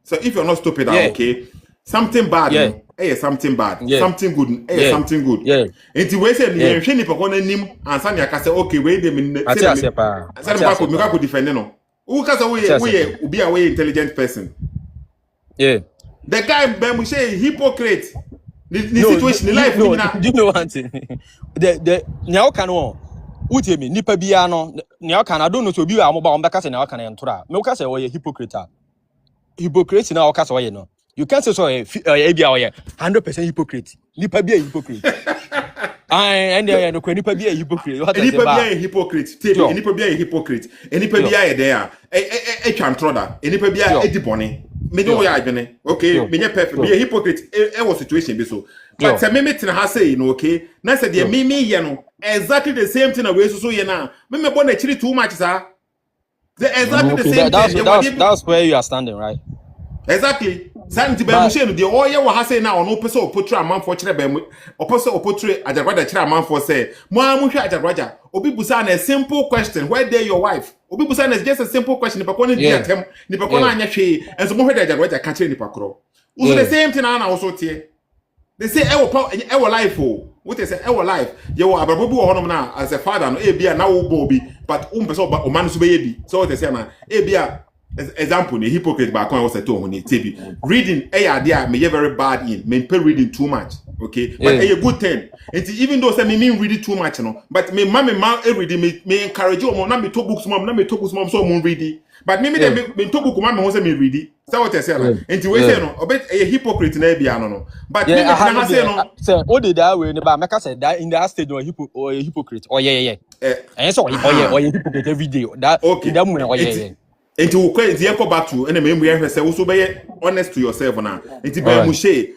so if you're not stupid, okay, something bad, something bad, something good, something good. Yeah. Until we say me hwe ni pekon nim ansa ne aka say okay, we dey me say pa. Say me ka defend no. Who ka say we obi a we intelligent person. Yeah. The guy Bemushe hypocrite. The situation in life. Do you know one thing? The now can one. Uti me nipa bia no now can I don't know so be am ba on beka say now can entora. Me ka say we hypocrite. Hypocrite na o ka say we no. You can't say so e bia we 100% hypocrite. Nipa bia hypocrite. And no nipa bia hypocrite. What is nipa bia hypocrite. Nipa bia hypocrite. Nipa bia there. E twan troda. Nipa bia e di bone. Me don't adwene. Okay, me perfect. Me a hypocrite. Was situation be so. But say me meeting ha say no okay. Na say the me ye no exactly the same thing we so ye na. Me born actually too much sir. Exactly the same thing. That's where you are standing, right? Exactly. Santi Bemushe no the all ye wa ha say na ono pese opotru amanfo kire Bemu. Opese opotru Ajagruaja kire amanfo say. Mo amuhwe Ajagruaja. Obi busa na a simple question. Where there your wife? Obi busa na just a simple question. Nipa kono di atem. Nipa kono anya hwe. Enso mo hwe Ajagruaja ka kire nipa kro. Uso the same thing na also tie. They say ewo life oh. What they say ewo life. Ye wo ababobi wo honom na as a father no e bia na wo bo bi but pese o man so be ye bi. So what they say na e bia example the hypocrite back when I was at home TV reading there may very bad in me reading too much okay but a good thing and even though say me mean reading too much no but me mama reading me encourage you na me to books mom so mo reading but me to book mama who say me reading so what I say and we say no obet a hypocrite na bia no but me na say no say all the that way ba make say that in that stage no a hypocrite and so or hypocrite every day that in that moment Enti wo kwa enti enko back to ene me hwese wo so be honest to yourself na enti Bemushe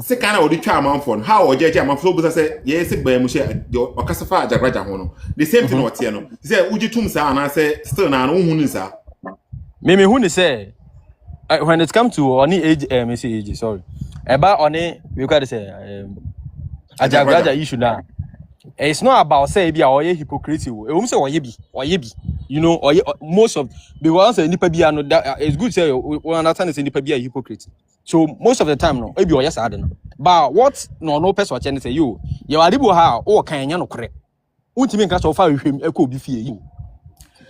se kana odi twa amanfo how ojeje amanfo so busa say yes Bemushe de okasafa Ajagruaja ho no the same thing what here no say ujitum sa na say still na no hunu sa me hu ni say when it come to oni age me say age sorry eba oni we got to say Ajagruaja issue na it's not about say be or hypocrite say oye bi you know or most of because nipa bia no it's good say we understand say nipa bia hypocrite so most of the time no e be oye sad no but what no person chen say you wadibo ha o kan nya no kore untimi nka so fa hwem e ko obi fie you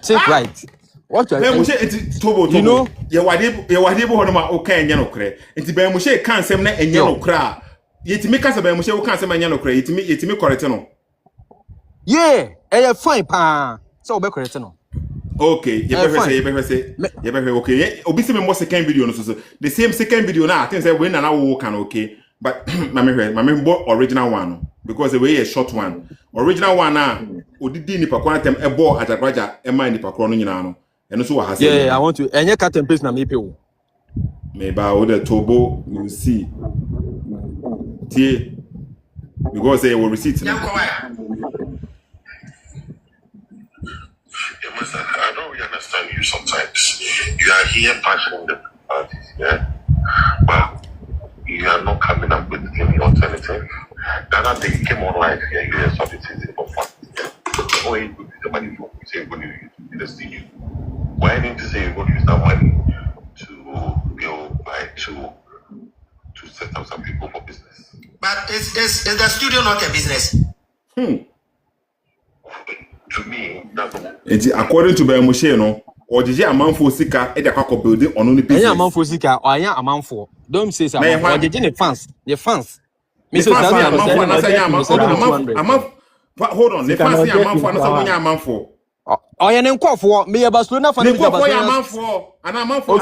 think right what you Bemushe tobo you know wadibo ho no ma o kan nya no kore enti Bemushe kan sem na enya no kore a yetimi ka se Bemushe o kan sem enya no kore yetimi correct no yeah fine pa so be correct no. Okay, you better say. Okay. Obi se me more second video no so. The same second video na I think say when na wo can okay. But my bought original one because the way a short one. Original one odidi ni pakwana tem ebo Ajagruaja ema ni pakro no nyina no. Eno so wa hase. Yeah, I want to. Any cut and paste na me pay. Maybe with the Tobo you see. Tie because they will receipt. Yeah, Master, I don't really understand you sometimes. You are here bashing the parties, yeah? But you are not coming up with any alternative. The other day you came online here, you are substituting for fun. Oh, you could use the money for, you say you're going to use the studio. Why didn't you say you're going to use that money to go like to set up some people for business? But is the studio not a business? To me, that's according to Moshe, no, or did you amount for Sika at the Kako building on only business? Any amount for Sika or any amount for. Don't say so. Or the fans. The fans. Mr. Hold on, the fans amount for another amount for. Oh, you ain't call for me a Barcelona fan. Amount for an amount for.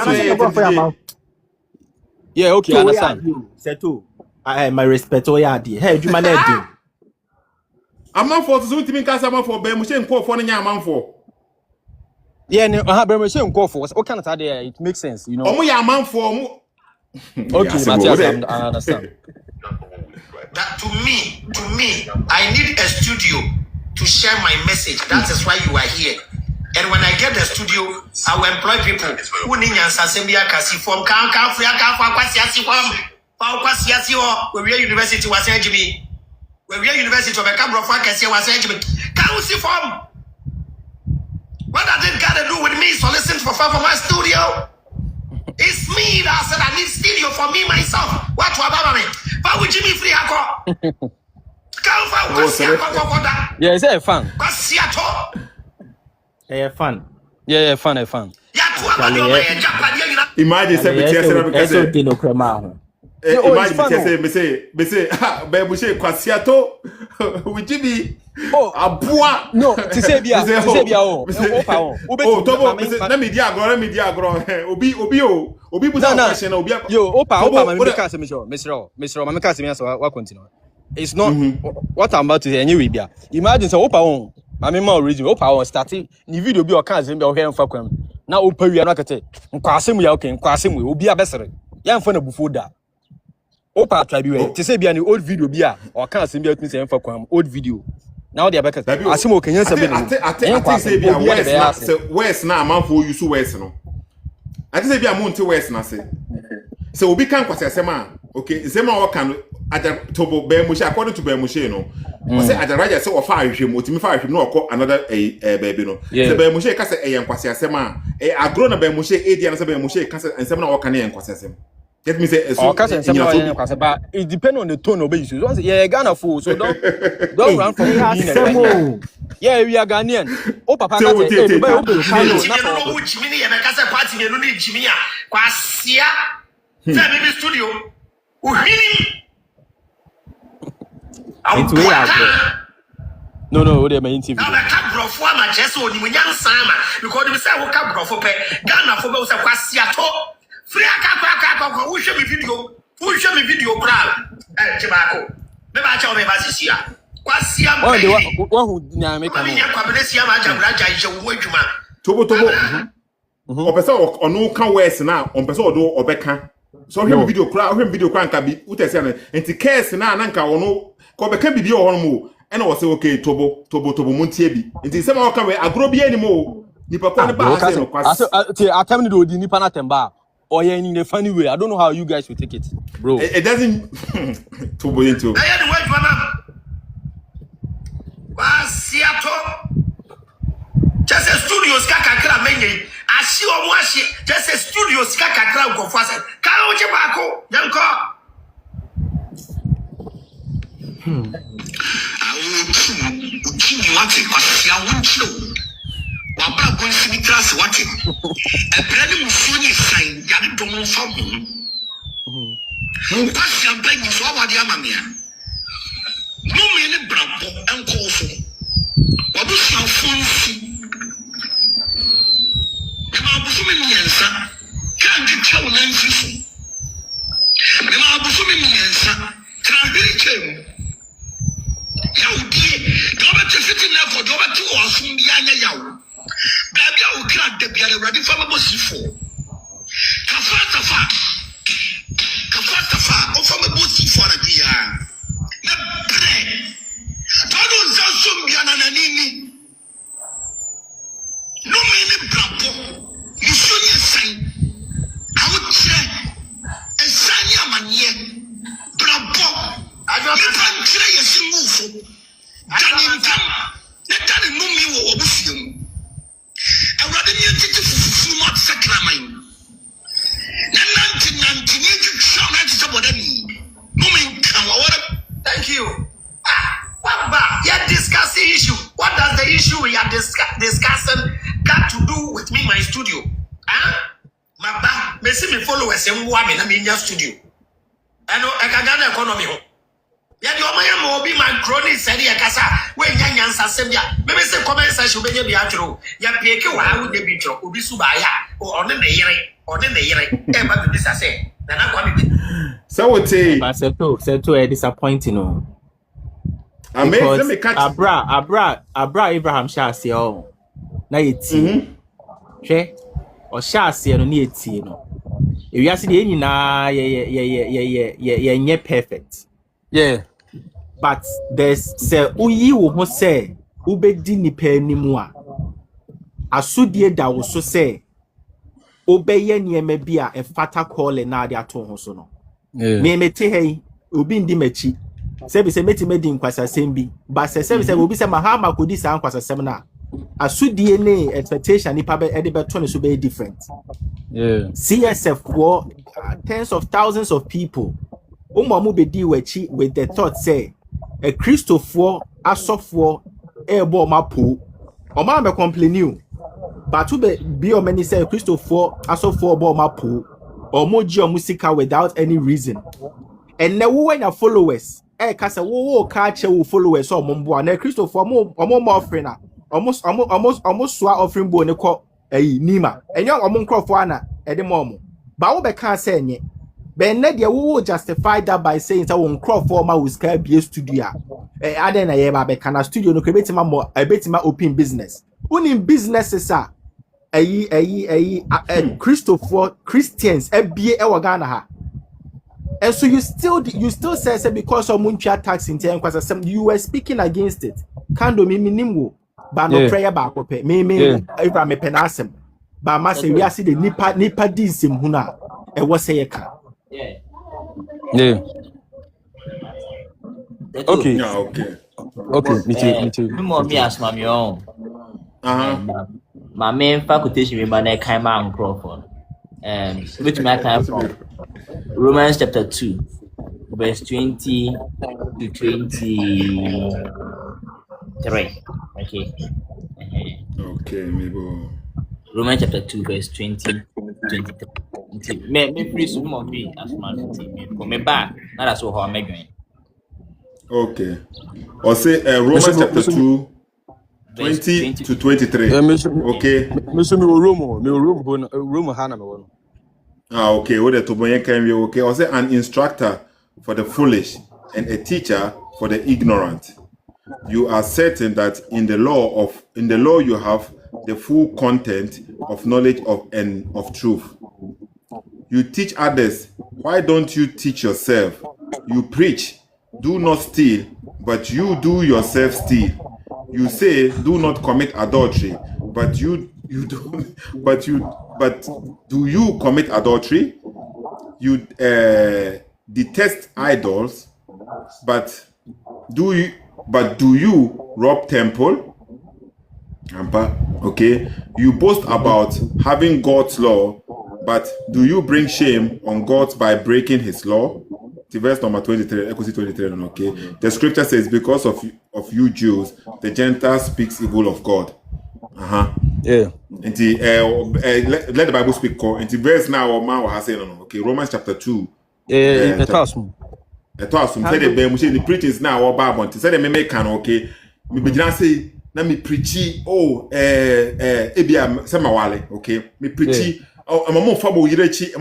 Yeah, okay, I understand. Sethoo, my respect. Oh, yeah, hey, do you manage? Amount for so to me cast amount for Moshe and call for any amount for. Yeah, Moshe and call for what kind of idea? It makes sense, you know. Oh, yeah, amount for. Okay, Matthias, I understand. That to me, I need a studio to share my message. That is why you are here. And when I get the studio, I will employ people who need Sasembia Kasi from Where University was Jimmy. Where University of Avraham was can you see from? What does it got to do with me soliciting for fun for my studio? It's me that said I need studio for me myself. What about me? But would Jimmy free hako? Yeah, is that a fan? Yeah, fun. Yeah, fun. Imagine Moshe Kwasiato with Jimmy. Oh, no, to say Bia, oh, let me diagro. Obi, question. Yo, Mr. Mamaka, so what continue? It's not what I'm about to say. Anyway, imagine so Opa, my memory original Opa starting the video be or can't be here for them. Now, Opa, we are not at it. Kwasim, we are okay, Kwasim, we will be a better. Young fun of before that. Opa, try to say be an old video be or can't see me for old video. Now they are back at Asimo. Can you say I think say West now, man for you so West no. I think say be a moon to West na say. So we can kwase asema. Okay, sema what can Tobo Moshe according to Moshe no. We say Ajagruaja say ofa ahwehwem, otimi fa ahwehwem no okọ another baby no. Say Moshe ka say kwase asema agro na Moshe edi na say Moshe ka say ensem na oka na kwase asema. Get me say but it depends on the tone of basis. Once yeah, Ghana fool, so don't run from me. Yeah, we are Ghanaian. Oh, Papa, studio. No, they may interview. Now the cabro for my chest on you young sama because we say we cabro for Ghana for us Kwasiato. Free akakakakako who show me video crowd Chibako maybe I tell me basisia Kwasia one who make a Ajagruaja is a wojuma Tobo o pese onu kan West na on pese odo obeka so him video crowd can be utese na enti case na nka onu ko beka bibi o hono mo e na wo say okay Tobo muntie bi enti se ma wo kan we agro bi animo nipa ko ne ba ase no kwase atam ni do di nipa na temba. Or in a funny way. I don't know how you guys will take it, bro. It doesn't too boy into. Just a studio skakakra menye. Ashi o mo ashi. Just a studio skakakra go fast. Ka o che bako. Yanko. Uchi wate kwasia wonchiro. Wabra go sini class wate. E brani musoni sign ya do mo fa mo. Kwasia brani so wade amamia. No me ne brabo enko so. Wabusia fonsi. Kama busu me miensa. Kan ji chawo nansi so. Kama busu me miensa. certain level, you over 2 or soon be a yaw. Baby, I will crack the beer ready for my bossy for. Kafa, or from a bossy for a beer. The bread. Don't soon be an anonymity. No meaning brampo. You should sign. I would say a sign your man brampo. I don't try a single fool. Danny come. Let that know me or film. I rather you take it for not sacramine. Nanti you shout at somebody. No man come. Thank you. You're discussing issue. What does the issue we are discussing got to do with me, my studio? My ba, me see me followers and woman in your studio. I know I can get economy. Yeah, the Omaya will be my crony, said Yakasa, when Yan Sasabia. Maybe say comments I should be the outro. Yapieke, why would they be true? Ubisubaya, or on the year, ever this I say. Then I'm coming. So would say, Sethoo, disappointing. Because let me catch Abra Abraham shasi o na yeti hwe o shasi no na yeti no ewiase de nyina ye nye perfect but there's say uyi wo ho say ubedi nipa animu a asodie da wo so say obeye niema bi a e fata call na ade ato ho so no me mete hei obi ndi machi se meti medi nkwasasem bi ba se obi se mahama kodi sa nkwasasem na asudie ne expectation nipa be ede beto ne so be different CSF for tens of thousands of people umo be di wachi with the thought say a Christopher asofo ebo mapo o ma be complain you but to be o many say Christopher asofo ebo mapo or moji o musika without any reason and now when your followers kasa wo ka che wo followers o mombo na Christopher mo offering na almost swa offering bo ne ko nima enyo omo nkrofo ana e de mo ba wo be ka say enye ben na de wo justify that by saying say wo nkrofo ma wo ska bia studio aden na ye ba be kana studio no krebetima mo ebetima open business unim businesses a Christopher Christians ebie e wo Ghana ha. And so you still say because of muncha tax in ten kwasasem you were speaking against it. Kando mi minimwo ba no prayer ba kope me Avraham me penasem ba ma say we are see the nipa disem huna e wo say ye ka. Okay. Me too. Me as my own. My main faculty me man kind man microphone. Which my time from Romans chapter 2, verse 20 to 23. Okay, maybe. Romans chapter 2, verse 20 to 23. Me free some of me as my me back. Not as how I'm going. Okay. Or say Romans chapter 2, 20 to 23. Okay. Okay. What the Toboyan can be okay. Or say an instructor for the foolish and a teacher for the ignorant. You are certain that in the law you have the full content of knowledge of truth. You teach others. Why don't you teach yourself? You preach, do not steal, but you do yourself steal. You say, do not commit adultery, but do you commit adultery? You detest idols, but do you rob temple? Okay. You boast about having God's law, but do you bring shame on God by breaking his law? Verse number 23, Ecclesiastes 23, okay. The scripture says, because of you Jews, the Gentiles speaks evil of God. Yeah. And let the Bible speak. And the verse now, okay, Romans chapter 2. The Tasm. The Tasm. Say the preachings now or Bible. Say the me can okay. Me begin say, na me preachy. Ebia semawale. Okay. Me preachy. Amamon famo yirechi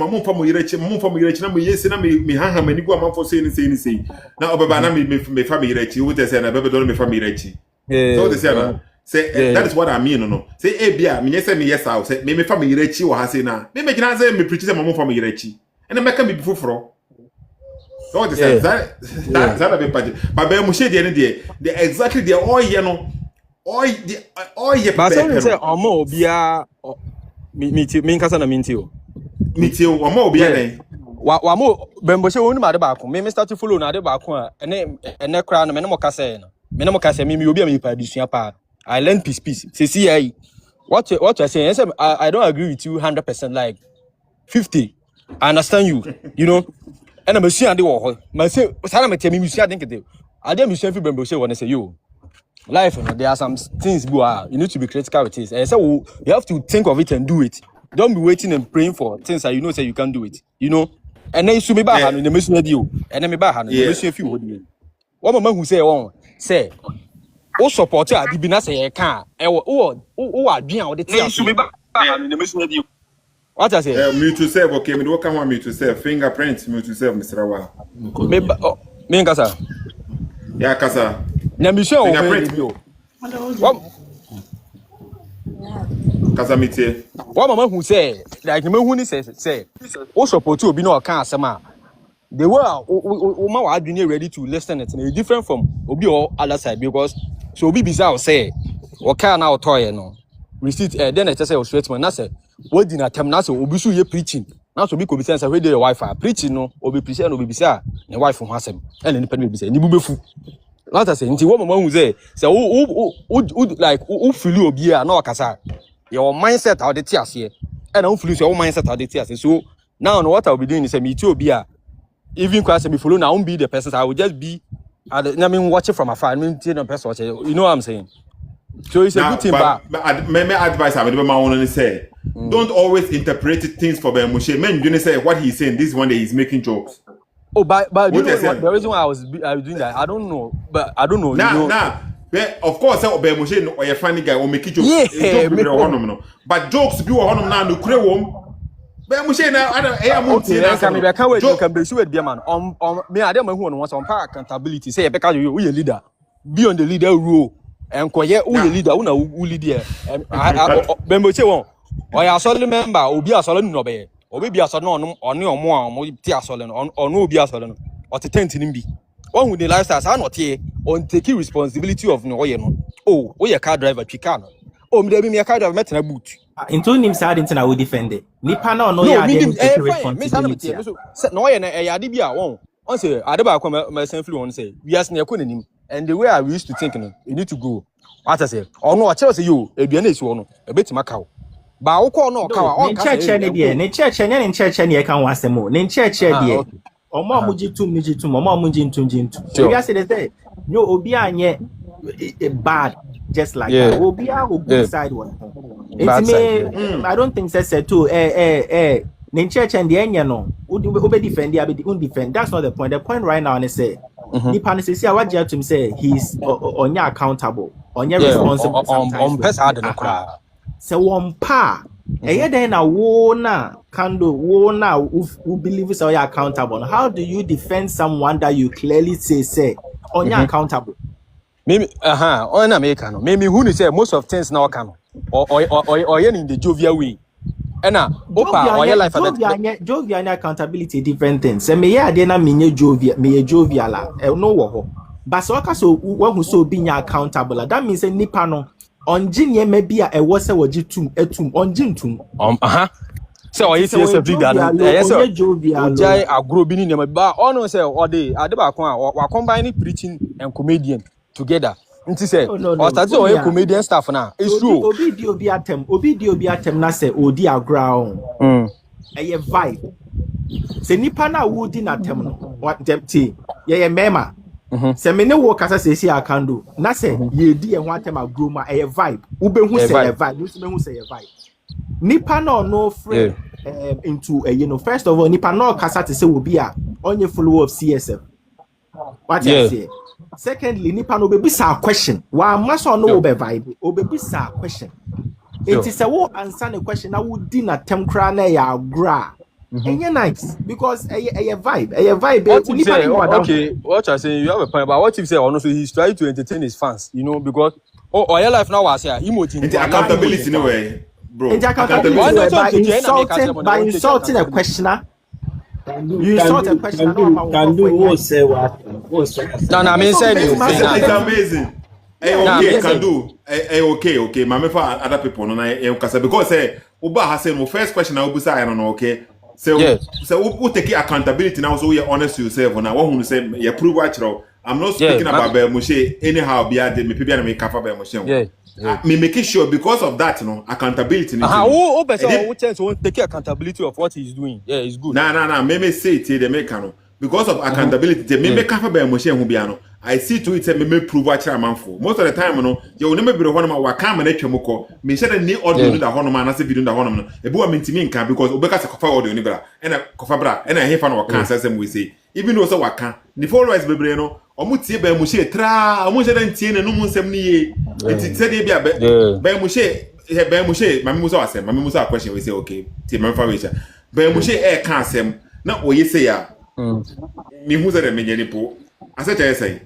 na me yesi na me hanha manigu amafo say ni. Na obeba na me famo yirechi. Wo te say na bebe do me famo yirechi. So they say no. Say that is what I mean no. Say ebia me say me yes I say me fa me yirechi wo ha say na. Me gina say me preach say mo fa me yirechi. And make me be foforo. So they say that be party. But be mo shade the exactly the all year no. All year. But say omo obia me nkasa na mentio. Mitio omo obia den. Wa mo bembo she wonu ma de ba ko. Me start to follow na de ba ko a ene kra no me no mo kasa no. Me no mo kasa me obi am pa disua pa. I learn peace. Say see what you're saying. I don't agree with you 100%, like 50. I understand you, you know. And I'm saying they were my say Sana me tell me I think it. I dem you bembo say when I say yo. Life, you know, there are some things you need to be critical with it. And so you have to think of it and do it. Don't be waiting and praying for things that you know say you can't do it. You know? And then you me back in the mission deal. And then me back the mission if you would. One man who say o support a bibi na say e kan e o adwen a o de tia so me ba in the mission deal. What I say? Me to serve, okay, me do come on me to serve fingerprint me to serve Mr. Wa. Me nkasa. Yeah, kasa. Na mission o fingerprint yo. Kasa metie. One mama who say like me who ni say o support obi na o kan asema. They were ready to listen it. It's different from obi or other side because so obi bisa say o kan na o toy no. Receipt then I say o straight man na say what did na tem na say obi so ye preaching. Na so obi ko bisa say where dey your wife preaching no obi preach and obi bisa na wife ho asem. And ni pen bisa ni bubefu. Not I say nti wo mama hu say like who feel obi a na o kasa. Your mindset how dey tiase. And who feel your mindset how dey tiase. So now what I will be doing is me obi a even class me follow now, I won't be the person. I will just be watch it from afar. I mean, the person. You know what I'm saying? So it's a good thing. But my advice I would my own say, don't always interpret things for Ben Moshe. Men, you say what he's saying. This one day he's making jokes. Oh, but you know what, the reason why I was doing that, I don't know. But I don't know. Of course, Ben Moshe or a funny guy will make it jokes. Yeah, but jokes be one now. No crew. Ben Moshe na I can't wait. You can be sure, dear man. Me, I don't know who wants on accountability. Say, because you a leader, be on the leader role, and quiet who leader, who lead here. Ben Moshe won't. Or I saw remember, or be a solid no be, or maybe a solid or no more, tea solid, or no be a solid, or to tent in be. One with the lifestyles are not here on taking responsibility of no. Oh, we a car driver, Chicano. Oh, maybe a car driver met in a boot. Into him side into I will defend it. Nipa no ya take responsibility. No ya na adibia won. On say adeba kwa my senflu on say we as na ekonim and the way I used to think no you need to go. What I say or no tell say you eduane esi wo no e betima ka wo. Ba wo ko no ka wa on ka church ne de ne church ne ne church ne e kan wasemo ne church de omo amujitum nijitum omo amujintum jintum. So we say they no obi anye bad just like that. Obi a go good side one. It's me. I don't think Sethoo. Ne church and the enya no. Ube defend the defend. That's not the point. The point right now is say. Nipa ne say what you have to say he's on your accountable, on your responsible. On person no kra. So one pa. Then na wo na kando wo na who believes are accountable. How do you defend someone that you clearly say on your accountable? Maybe on America no. Maybe who say most of things now can or in the jovial way. And opa or your life jovial accountability different things. Say me ya dey na me jovial no wo. But so akaso one who so being accountable. That means say nipa no onjinye maybe a was a wajitum etum onjintum. So I see a video yes sir. Agro bi ni nema ba ono say ode ba kon a combine preaching and comedian together. Nti say or start o comedian staff na it's true. Obi di obi atem na say odi agro on. Eye vibe. Se nipa na wodi na tem no what tempty ye mema. Se me ne wo kasa se si akando na se ye di e ho atem agro ma eye vibe. Ube hu say e vibe, use me hu say e vibe. Nipa no friend into first of all nipa no kasa te say obi a onye follower of CSF. What you say? Secondly, nipa no be bisa question. Wa maso no be vibe. Obe bisa question. It is a wo answer the question na wo di na tem kra na ya gra. nice because a vibe. What if say, okay, what I say, you have a point, but what if say, honestly, he's trying to entertain his fans, you know, because your life now was here, emoji. Accountability in a way, bro. Accountability by insulting a questioner. You insult a questioner. Can do what say what? No, I mean, it's amazing. Okay, can do. Okay. Mama for other people, no, because say, Uba has said, my first question I will say, I don't know, okay. So we take accountability now, so you're honest to yourself. And I want to say, you prove what you. I'm not speaking about Moshe anyhow. Be at the me people make cover by Moshe. Me making sure because of that, you know, accountability. Who tends to take accountability of what he's doing? Yeah, it's good. Nah. Me say it. They make because of accountability. They make cover by Moshe who be ano. I see to it say me prove what you're man for. Most of the time, you know, you never be the one who come and let you moko. Me say the need audio that one man. I say video that one man. A boy mean to me can because Obeka say cover audio ni bra. And a cover bra. And I hear fan waka say we say. Even though so waka. The followers be bre no. Omu tie be Moshe tra. Omu say den tie na no mu nsem ni ye. Enti say dey be Moshe. Mami Musa asem. Mami Musa question we say okay. Tie me fa we say. Be Moshe kan asem. Na oye say ya. Me hu say the me nyani po. Asa tell say.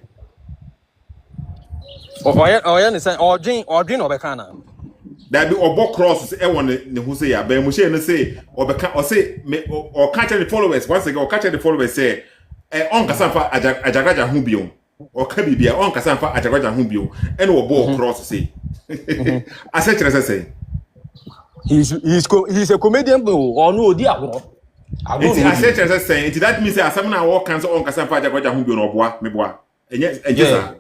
Or drink or becana. That be obo cross one who say ya. Be Moshe no say or say or catch the followers once again or catch the followers say on kasanfa Ajagruaja hu biom or ka bibia on kasanfa Ajagruaja hu biom and obo cross say. I say he's a comedian or no dia I said say that means say some na walk cancel on kasanfa Ajagruaja hu biom oboa me boa. Yes,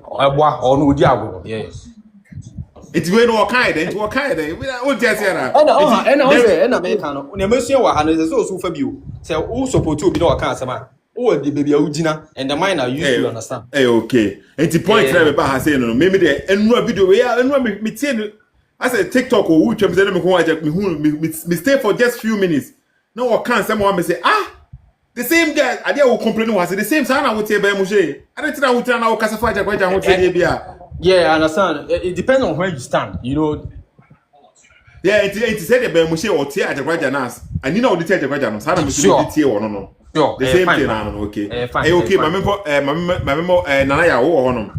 or no dia yes. It's when all kind and what kind of what just here. And American, Nemesia wa Hannah so Fabio. Say, who support to be no account, oh, the baby Ujina and the minor you understand. Okay. And the point about has saying, maybe the and no video where and me I said TikTok or which me stay for just few minutes. No, or can someone say, the same guy, I dare will complain was the same time I would say by Moshe. I don't know what now Casafaja quite a hotel. Yeah, I understand. It depends on where you stand, you know. Yeah, it said about Moshe or Tia Ajagruaja Nas. And you know the Tia Ajagruaja, so I don't see or no. Sure. The same thing, okay. Okay, my member, Nanaya or Honor.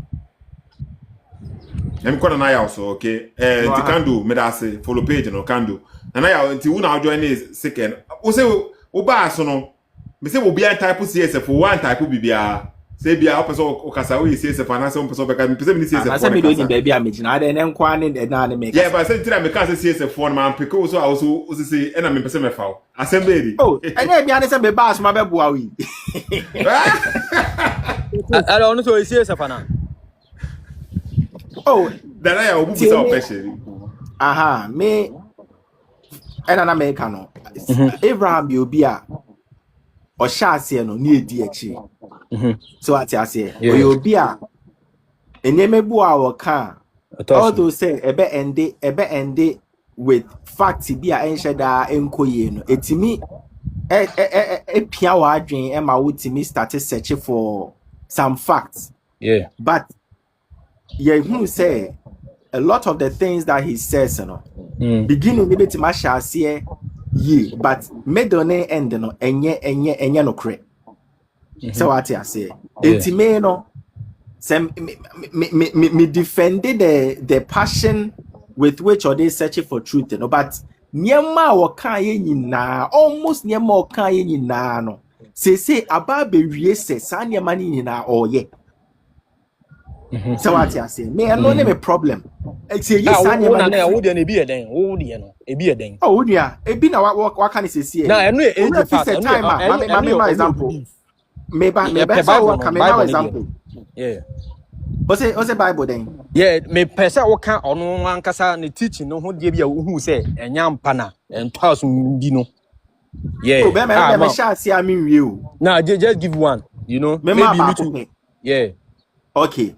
I'm calling Naya also, okay. The can do, Medase, follow page, no can do. Nanaya, until you now join is second. Also, Oba, so no. Me say, will be a type of CSF for one type of BBR. Say be a person or Casawi says a financial person because me say I said me doing baby I'm making I then quite and now make yeah but I said I can't say a phone man because I also say and I'm person foul I said baby oh and then be honest be bass my baby I don't know to say a fana oh that I will be so passion me and an American Avraham you be a or shall say no near DH. So what I say, you'll be a name our car. Although say a bet end with facts be a ancient encoyeno. It's me a piawa dream and my would to me started searching for some facts. Yeah, but who say a lot of the things that he says, you know, beginning maybe to my shall see. Ye, but middle name end no enye no cre. So what I say, it's me no. Some me defended the passion with which or they searching for truth, you know. But nyama o kan ye nyina, almost nyama o kan ye nyina no. Say about be riese sa nyama ni nyina or ye. So what I say, me no name a problem. Say yes, nyama na wo de be a den, wo de no, e be a den. Oh, yeah, e be na what can I say? Na eno e my example. Maybe so come my example. Yeah. What's a Bible then? Yeah, me pesa wo kan ono ankasa ne teaching no ho de bia wo hu say enya mpa na entwaso bi no. Yeah. Oh, me shall see I mean you. Now just give one, you know. Maybe me too. Yeah. Okay.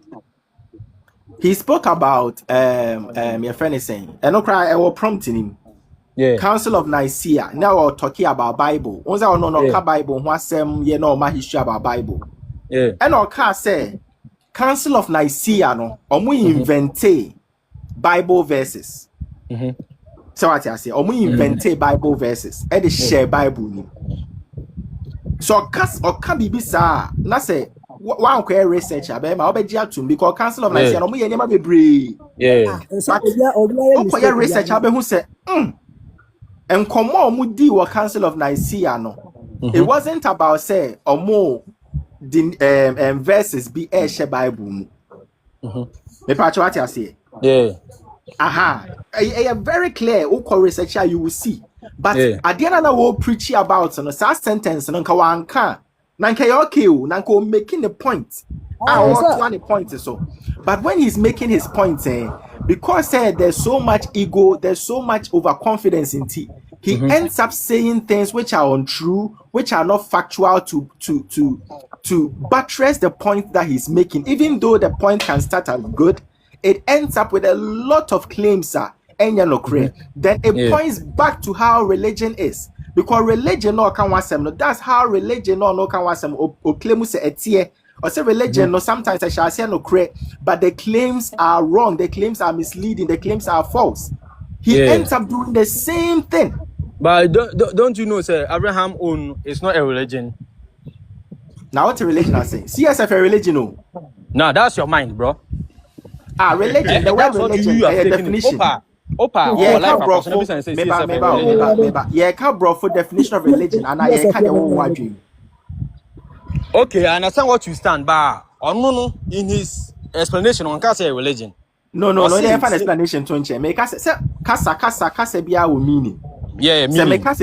He spoke about your friend is saying, and no cry I will prompting him. Yeah. Council of Nicaea. Now we're talking about Bible. Once I no Bible, what my history about Bible. Yeah. And our car say Council of Nicaea no we invente Bible verses. So what I say, we invente Bible verses. And they share Bible. So can be bisa na say one queer research abema obeji atum because Council of Nicaea no mo ye nyema bebre. Yeah. But okoye research abehu say enkomo omudi wo Council of Nicaea no. It wasn't about say omo the verses be share Bible mu. Me pa what you say. Yeah. Aha. Very clear oko research you will see. But at the end of the preaching about no sentence no nka wanka na nka okay o na nka making the point. The point so. But when he's making his point because there's so much ego, there's so much overconfidence in T. He ends up saying things which are untrue, which are not factual to buttress the point that he's making. Even though the point can start as good, it ends up with a lot of claims, then it points back to how religion is. Because religion no can want some. That's how religion no can want some. O claim say etie. Or say religion no sometimes I shall say no correct, but the claims are wrong. The claims are misleading. The claims are false. He ends up doing the same thing. But don't you know, sir? Abraham own is not a religion. Now what a religion I say? CSF a religion no. Nah, that's your mind, bro. Religion. The word religion. Definition. Yeah, can't bro for definition of religion, and I can't the whole dream. Okay, I understand what you stand, but no, in his explanation, one can't say religion. No, they have an explanation to change. Make us say, kasa be our meaning. Yeah, meaning. Make us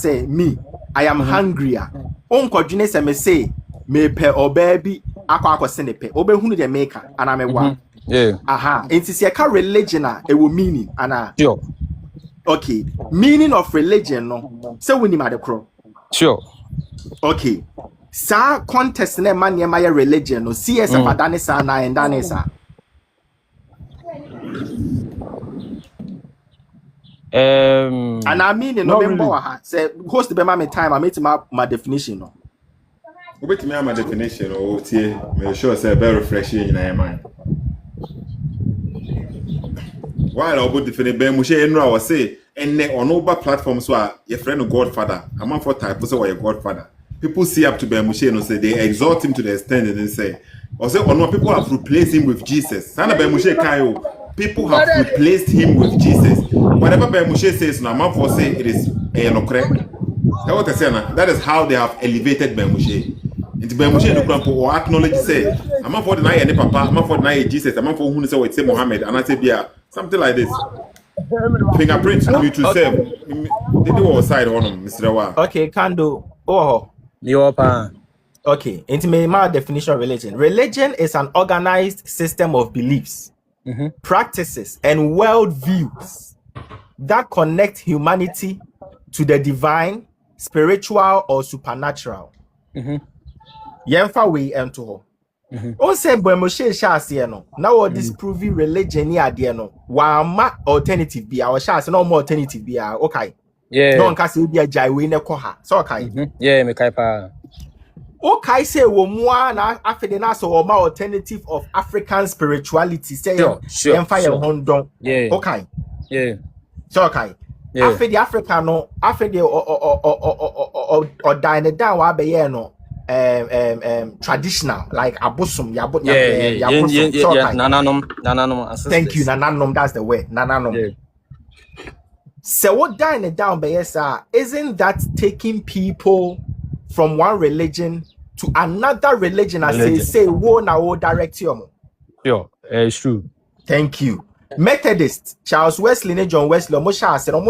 say, me, I am hungrier. Unko June se me say, me pe obebi, ako senepe, obe hunu de maker, and I'm a one. Yeah. Aha. It's a religion, it will meaning, and sure. Okay, meaning of religion, no. So we need the crow. Sure. Okay. Sa contest ne man ye my religion no CSF adane sa na endane sa. And I mean no member ha say host be my time I made my definition no. Wait me my definition o tie me sure say very refreshing in your mind. While I would define be mu shey enra was say enne on over platforms so your friend Godfather am for type so your Godfather. People see up to Bemushe and say they exalt him to the extent and they say, or say, oh no, people have replaced him with Jesus. Sana Bemushe Kayo, people have replaced him with Jesus. Whatever Bemushe says, now man for say it is no correct. What I say now, that is how they have elevated Bemushe. Into Bemushe no grandpa or acknowledge say, I'm not for deny any papa, I'm not for deny Jesus, I'm not for who say what say Muhammad, and I say yeah, something like this. Fingerprint you to serve. They do all side on him, Mr. Wa. Okay, can do. Oh. Okay, into my definition of religion. Religion is an organized system of beliefs, practices, and worldviews that connect humanity to the divine, spiritual, or supernatural. Yemfa we ento. On say Moshe Shase no. Now disproving religion ni ade no. Wa ma alternative bi a Shase no more alternative bi a okay. Yeah. No nka se bi agya we ne ko ha. So okay. Yeah, me kai pa. Okay say wo mu na afede na so wo ma alternative of African spirituality say yemfa ye hondon. Yeah. Okay. Yeah. So okay. Yeah. Afede Africa no afede o dine down wa be ye no traditional like abosum nananom. Thank you, nananom, that's the word. Nananom. Yeah. So what dying it down by isn't that taking people from one religion to another religion as say wo na wo direct you? Sure, it's true. Thank you. Methodist, Charles Wesley ne John Wesley, almost no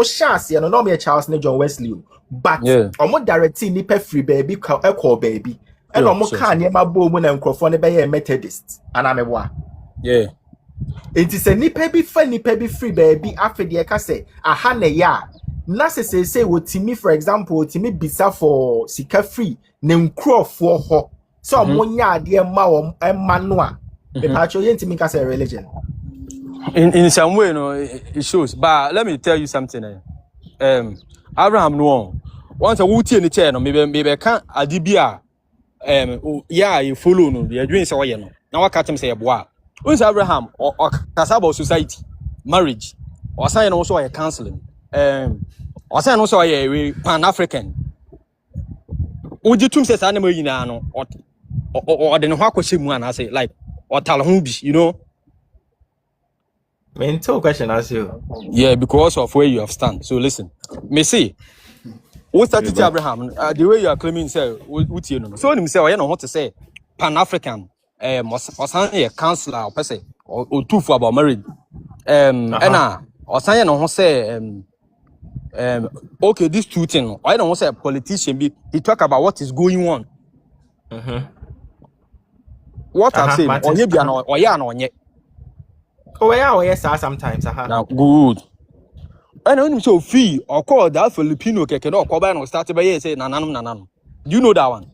me Charles ne John Wesley. But almost directly nipa free baby call baby. And almost can near my boom and microphone by a Methodist. And I'm a wa. Yeah. It is a nipa be funny baby free baby after the say a hane ya. Nasa say what to me, for example, to me bisa for sika free, name crow for ho. So monya dear ma and manua. The patron to me as a religion. In some way, no, it shows. But let me tell you something. Abraham no. Once a wooty in the chair, no, maybe can't adibia. Yeah, you follow no. You're doing so, you know. Now I catch him say a boy. Once Abraham or Casabo society, marriage, or sign also a counseling, or sign also a Pan African. Oje tum say say na me nyina no or the no akwache mu and I say like or tell who be, you know. Mental question as you. Yeah, because of where you have stand. So listen, me see. What started Abraham? The way you are claiming, say, what you know. So him say, you know what to say, Pan African, or a counselor, or person, or two for about married, or saying no say, okay, these two things. I don't want to say a politician. He talk about what is going on. What I'm saying, or maybe or yeah, no, yeah. Oh yeah, sir. Sometimes, Now good. And when you so free or call that Filipino keke no call by no start by say nananum. Do you know that one?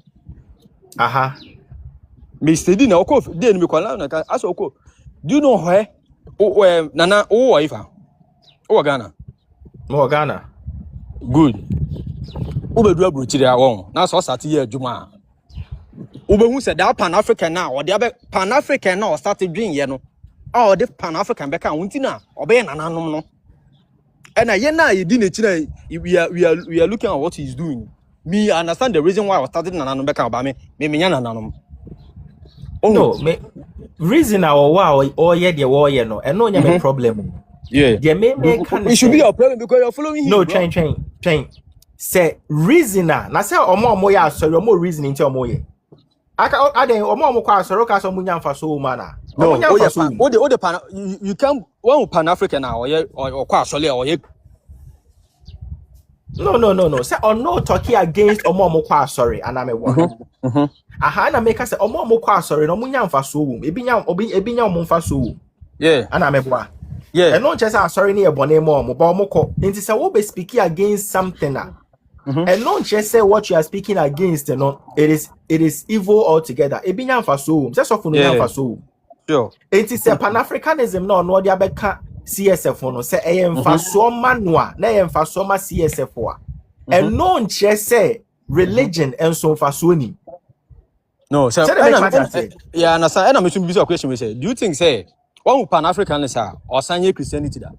Mr. Dina oko then me kwala na as oko. Do you know where nana ifa? Ghana. More Ghana. Good. Ube do abrochi there won. Na so start here adwuma. Ube hu say that Pan African now or the Pan African now start doing here no. Oh, the Pan African beka wunti na obey nananum no. And you didn't we are looking at what he's doing. Me understand the reason why I was starting nananum beka about me nananum. Oh no, me reason our wow or yeah the warrior no and no any problem. Yeah. It should be your problem because you're following him. No, train. Say reasoner. Na say omo ya sorry omo reasoning to omo ye. I then omo kwa sorry ka so munya mfa so mana. No, the pan you can one Pan African now or kwa sorry or No. Say no talking against omo kwa sorry and I'm a one. Aha na make say omo kwa sorry no munya mfa so wum. Ebinya omo mfa so wum. Yeah. And I'm a one. Yeah. And not just sorry near bonnet more, but moko. Inti say we be speaking against something now. And not just say what you are speaking against, you know, it is evil altogether. Ebinya faso, just of no faso. Sure. It is a Pan-Africanism no dia beka CSF no say e faso manwa, na e faso ma CSF wa. And not just say religion and so faso ni. No, so yeah, and I'm going to be a question we say. Do you think say one Pan-Africanists are or sanye Christianity that?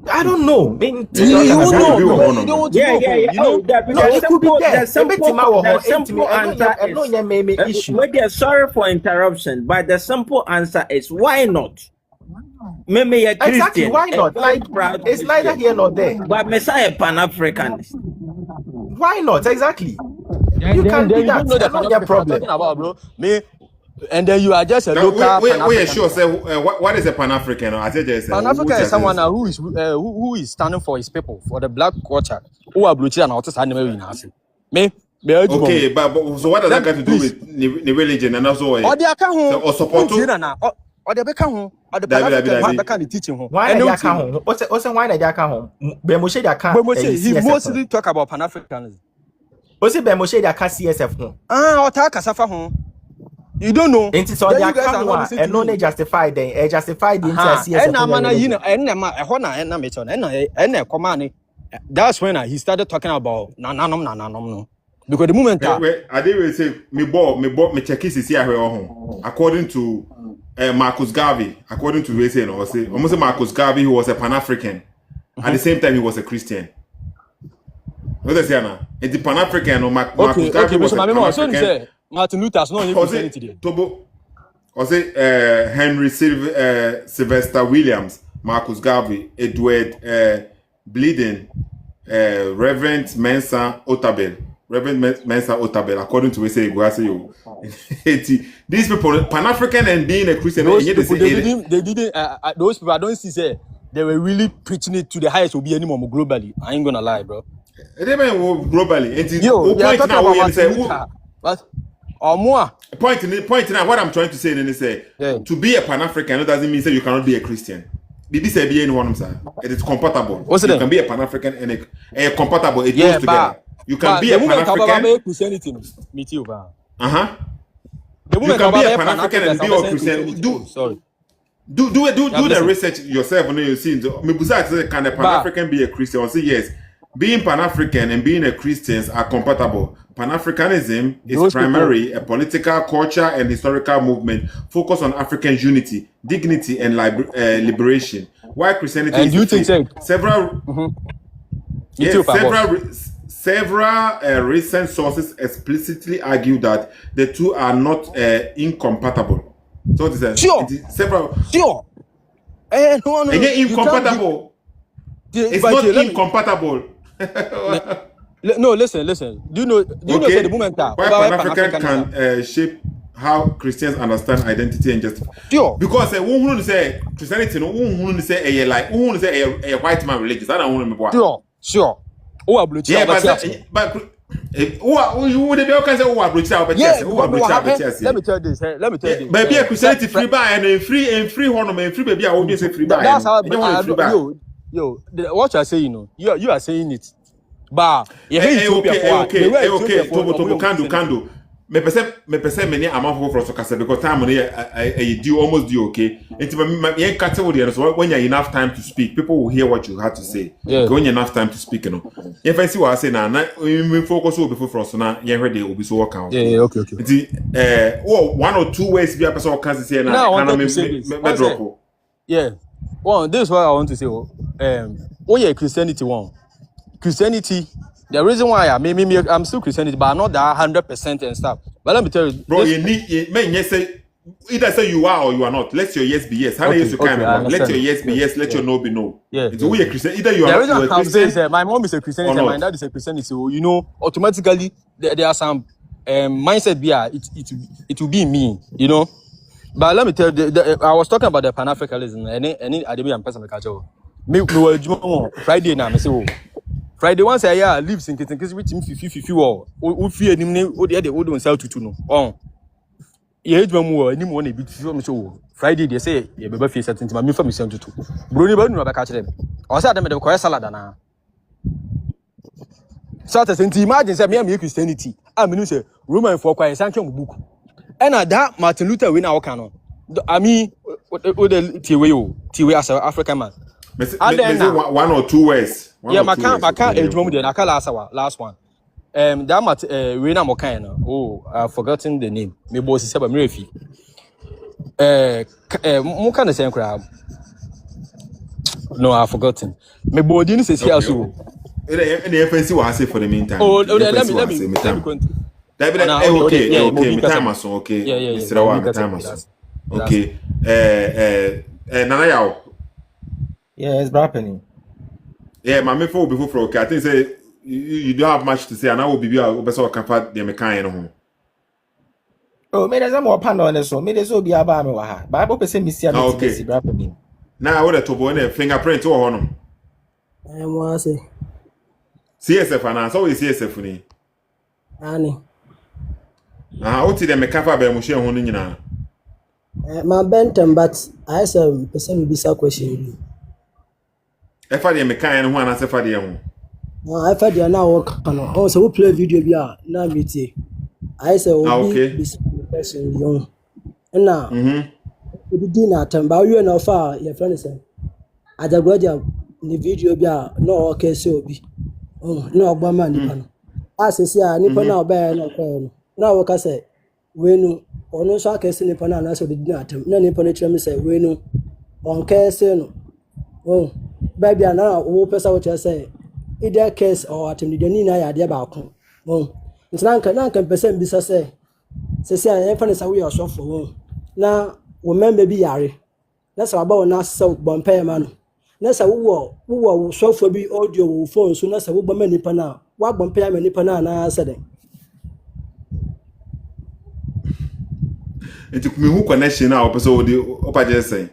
I don't know. You don't know. Yeah. You know, the simple answer. Sorry for interruption, but the simple answer is why not? Maybe a Christian. Exactly, why not? Like, it's neither here nor there. But Messiah Pan-Africanist. Why not? Exactly. You can do that. That's not your problem. About, bro. Me. And then you are just a local. Wait, sure. Say, what is a Pan-African? Pan-African is someone who is standing for his people, for the black culture. Who are blue and autos animal in us. Me. Okay, but so what does that got to do with the religion and also or the account or support or the beckham or the Pan-African teaching home? Why the account? What's why the account? Bemoshe the account. He mostly talk about Pan-Africanism. What's it Bemoshe the account CSF home? Or Takasafa home. You don't know. And it's all the account and no justify them. Justify the CSF. That's when he started talking about nananum. Because the moment I did say me check his here according to Marcus Garvey, according to we say no say almost Marcus Garvey who was a Pan-African. At the same time he was a Christian. What does say now? It's the Pan-African or Marcus Garvey was a Pan-African. Martin Luther's not even today. Henry Sylvester Williams, Marcus Garvey, Edward Bleeden, Reverend Mensa Otabel, according to we say these people Pan-African and being a Christian. Those people I don't see say they were really preaching it to the highest will be anymore globally. I ain't gonna lie, bro. They mean globally. Or more. Point now, what I'm trying to say then is to be a Pan-African doesn't mean that you cannot be a Christian. It is compatible. You can be a Pan-African and a compatible. It goes together. You can be a Pan-African. Christianity. Me too, You can be a Pan-African and be a Christian. Do the research yourself and you see. Can a Pan-African be a Christian? I say yes. Being Pan-African and being a Christian are compatible. Pan-Africanism is primarily a political, culture, and historical movement focused on African unity, dignity, and liberation. While Christianity and you think several Yes, several recent sources explicitly argue that the two are not incompatible. So it is Sure. it is several. Sure. No, Incompatible. It's not incompatible. No, listen. Do you know say the moment why Pan-African can shape how Christians understand identity and justice? Sure. Because who say Christianity no who say who say a white man religious. I don't want to Sure. Oh, abluchi. Yeah, but who would be okay say who abluchi? Yeah, let me tell you this. Baby, Christianity free buy and free honor and free baby. I would say free buy. That's how what you are saying, you are saying it. But okay. Tobo kando. Me perceive many amount for so because time money do almost do okay. It's category so when you have enough time to speak, people will hear what you have to say. When you have enough time to speak, you know. If I see what I say now, we focus on before so now you ready will be so work out. Yeah, okay. It's one or two ways be a person can say now me drop. Yeah. Well, this is what I want to say. Yeah, Christianity. The reason why I'm still Christianity, but I'm not that 100% and stuff. But let me tell you, bro, you need say either say you are or you are not. Let your yes be yes. How yes you can let your yes be yes. Let your no be no. Yeah. It's we a Christian. Either you are. The reason I'm saying is my mom is a Christian and my dad is a Christian. So you know, automatically there are some mindset beer. It will be me. You know. But let me tell you, I was talking about the Pan-Africanism and I didn't person me catch up. Me Friday now. Me say Friday once I lives in Kitchen which him 50 or fear him o dey don sell tutu no on ye edwuma mu ani mo na bi me so Friday they say ye beba fie certain ma me fa me sell tutu bro ni ba nu ba catch them o say dem ko salad na so that senti imagine say me Christianity me no say Roman for kwa sanke mu book and that Martin Luther we na wo kan no I mean o the tiwe as an African man. One or two ways. I can't edwuma there. I can't last one. That mat we na mo kan no. Oh, I've forgotten the name. Me boss is about Murphy. Mo kan the same crowd. No, I've forgotten. Me body ni say here so. Any FNC will say for the meantime. Oh, let me continue. Okay, me time so okay. Yeah. Mr. Wa time so. Okay. Nana Yao. Yeah, it's happening. Yeah, my me for before okay. I think say you don't have much to say, and I will be able to cover the mechanic. Oh, me there's more pan on this one. Me there's be about me waha. Bible person me see okay. Now what the tobo and fingerprint or honor. I want to say CSF and so is CSF ni. Ani. What did the mechanic be mo share hono nyina? My benton, but I say person be sa question. If I am a kind one as if I am. I thought you are now work. Also, we play video here. Now meet I say, okay. Person young. And now, we did not turn by you and how far your friend is. Ajagruaja the video here. No, okay, so be. Oh, no, Obama Nippon. As I say, Nippon now bear no call. Now, what I say, we know, or no sarcasm Nippon and also did not. No Nippon say, we know. On case, oh. Baby, now who person what you say? Either case or at the Nina idea about. It's not can person be say. Say, I am funny we are so for. Now, woman baby yari. That's about now so bumpy man. That's a who so for be audio phone soon as a woman many pana. What bumpy many pana na said. It took me who connection now, so the Opa say.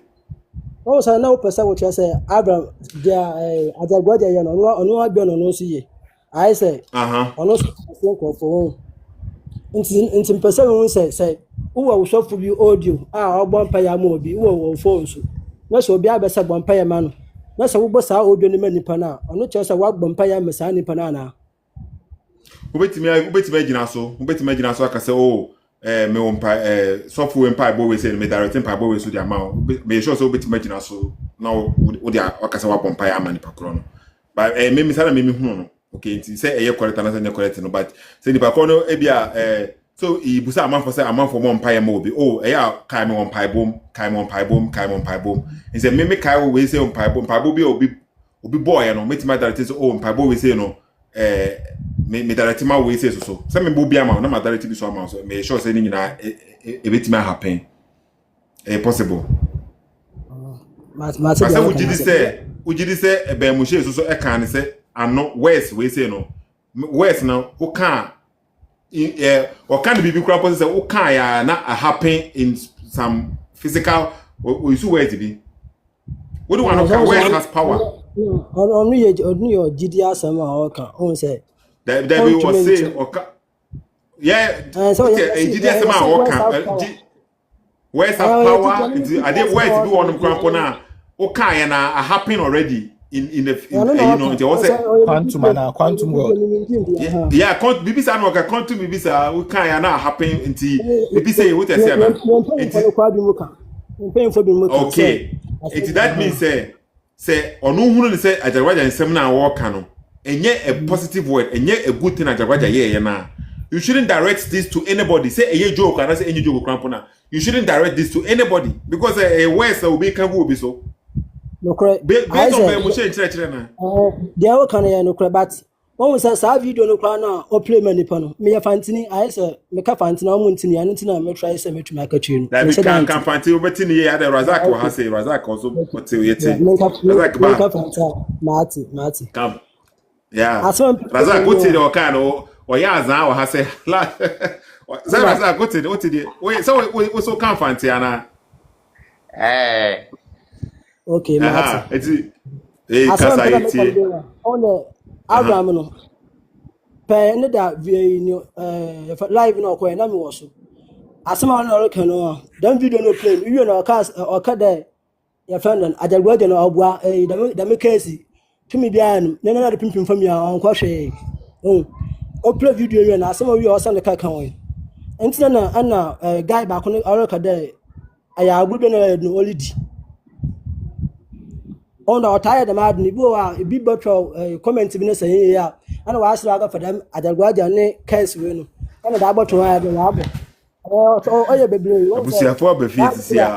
Oh, so now person what you say, Abraham, there, Ajagruaja, you know, no, I've been on no see. I say, on no think of for in person who say, who will shop for you audio, one pay more be who will phone so. No, so be a better one pay man. No, so what's our audio in many pana, or not just a what bumpire Messani Panana. Who bet me so, who bet me so, I can say, oh. Me on software empire boy say me directing empire boy so the amount me sure so bit imagine so now wo dia okasa wa empire amani pakro no but me say na me hu no okay nti say correct na say na correct no but say the pakro no e bia so e busa amount for say amount for empire mo be oh kai me empire boom and say me kai we say empire boom bi obi boy no metima direct so oh mpabo we say no me direct ma we say so say me bo bia ma na ma direct bi so ama so me sure say ni nyina e betima happen possible Mas say ujidi say ebe mu she so e kan say ano west we say no west na o kan or can be kura person say o kan ya na happen in some physical or you where to be what do one can where has power only your GDS or can on say that we was saying or yeah so GDS man or can where's have power I did where to be one cramp na o kan ya na happen already in the you know it was quantum world yeah bibisa no ka quantum bibisa we kan ya na happen nti bibisa what I say okay it that means say onu hunu ni say Ajagruaja nsem na wo ka no enye a positive word enye a good thing Ajagruaja ye na you shouldn't direct this to anybody say eye joke and say any joke cramp na you shouldn't direct this to anybody because a words will be can go be so no correct based on my emotion chire na there we can no correct but when we say sa video no kra na o play many pano me fantini I say me ka fantini o muntini anu tina me try say me tumi akatwe no that we can fantini obetini ye ada Razak wa say Razak also what say yeti Razak ba ka fantini mati come yeah Razak what say o kan o ya azan wa say say Razak what say we so kan fantini ana okay mati it's kasa yeti on Avraham no pe ne da live no ko na me wo so asema na ro kan no dan video no play you know oka da ya friend Ajagruaja no obua da me case tumi bia no ne na pimpim fam ya on kwa hwe o play video you na asema wi o san ka kan won entina na ana guy ba ko no ro ka da aya agbo no olidi on the tired the mad ni bi botro comment bi na say ya ana wa asra ga fadam Ajagruaja ne case we no ana da botro ya be wa bo oye bebre abusiafo be face ya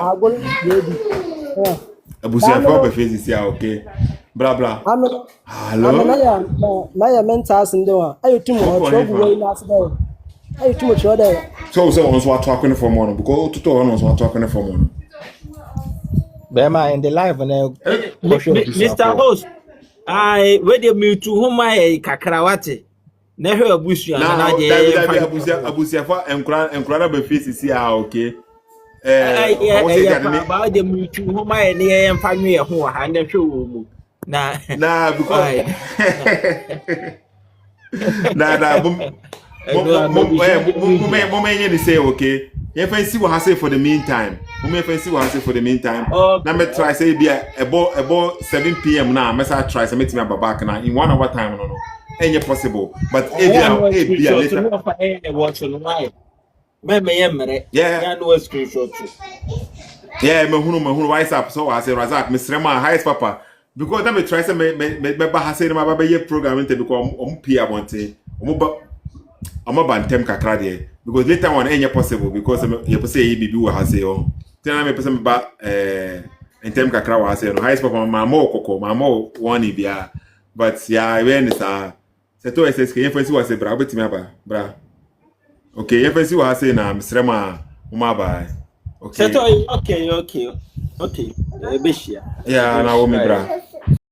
abusiafo be face ya okay bla bla hello na ya mental sindewa ayo tumo o tro bu we na asda ayo tumo tro da so on so atwa for more because to on so atwa for more Bema in the live na Mr. Host I where the me to whom I kakrawate na hwe abusu na je abusiafo enkura be face si ya okay about the me to whom I na yem fa nwe ho ha na hwe wo mu na because na mum ni say okay you fancy what I say for the meantime. Now me try say be about 7 p.m. now. Me say try say me back now in 1 hour time no. Ain't possible. But if be later. Yeah. No screenshot. Yeah, me hunu WhatsApp so I say Razak me srema highest papa because that me try say me ba say my baba ye program inte because pia bonte I'm bantem kakra there because later on ain't possible because you say bibi wa hase o tena me pese me ba entem kakra wa hase no highest papa mama one bia but yeah when is Sethoossk ye fancy wa say bra obetimi aba bra okay ye fancy wa hase na msrema ba okay Sethoo okay beshia yeah na wo me bra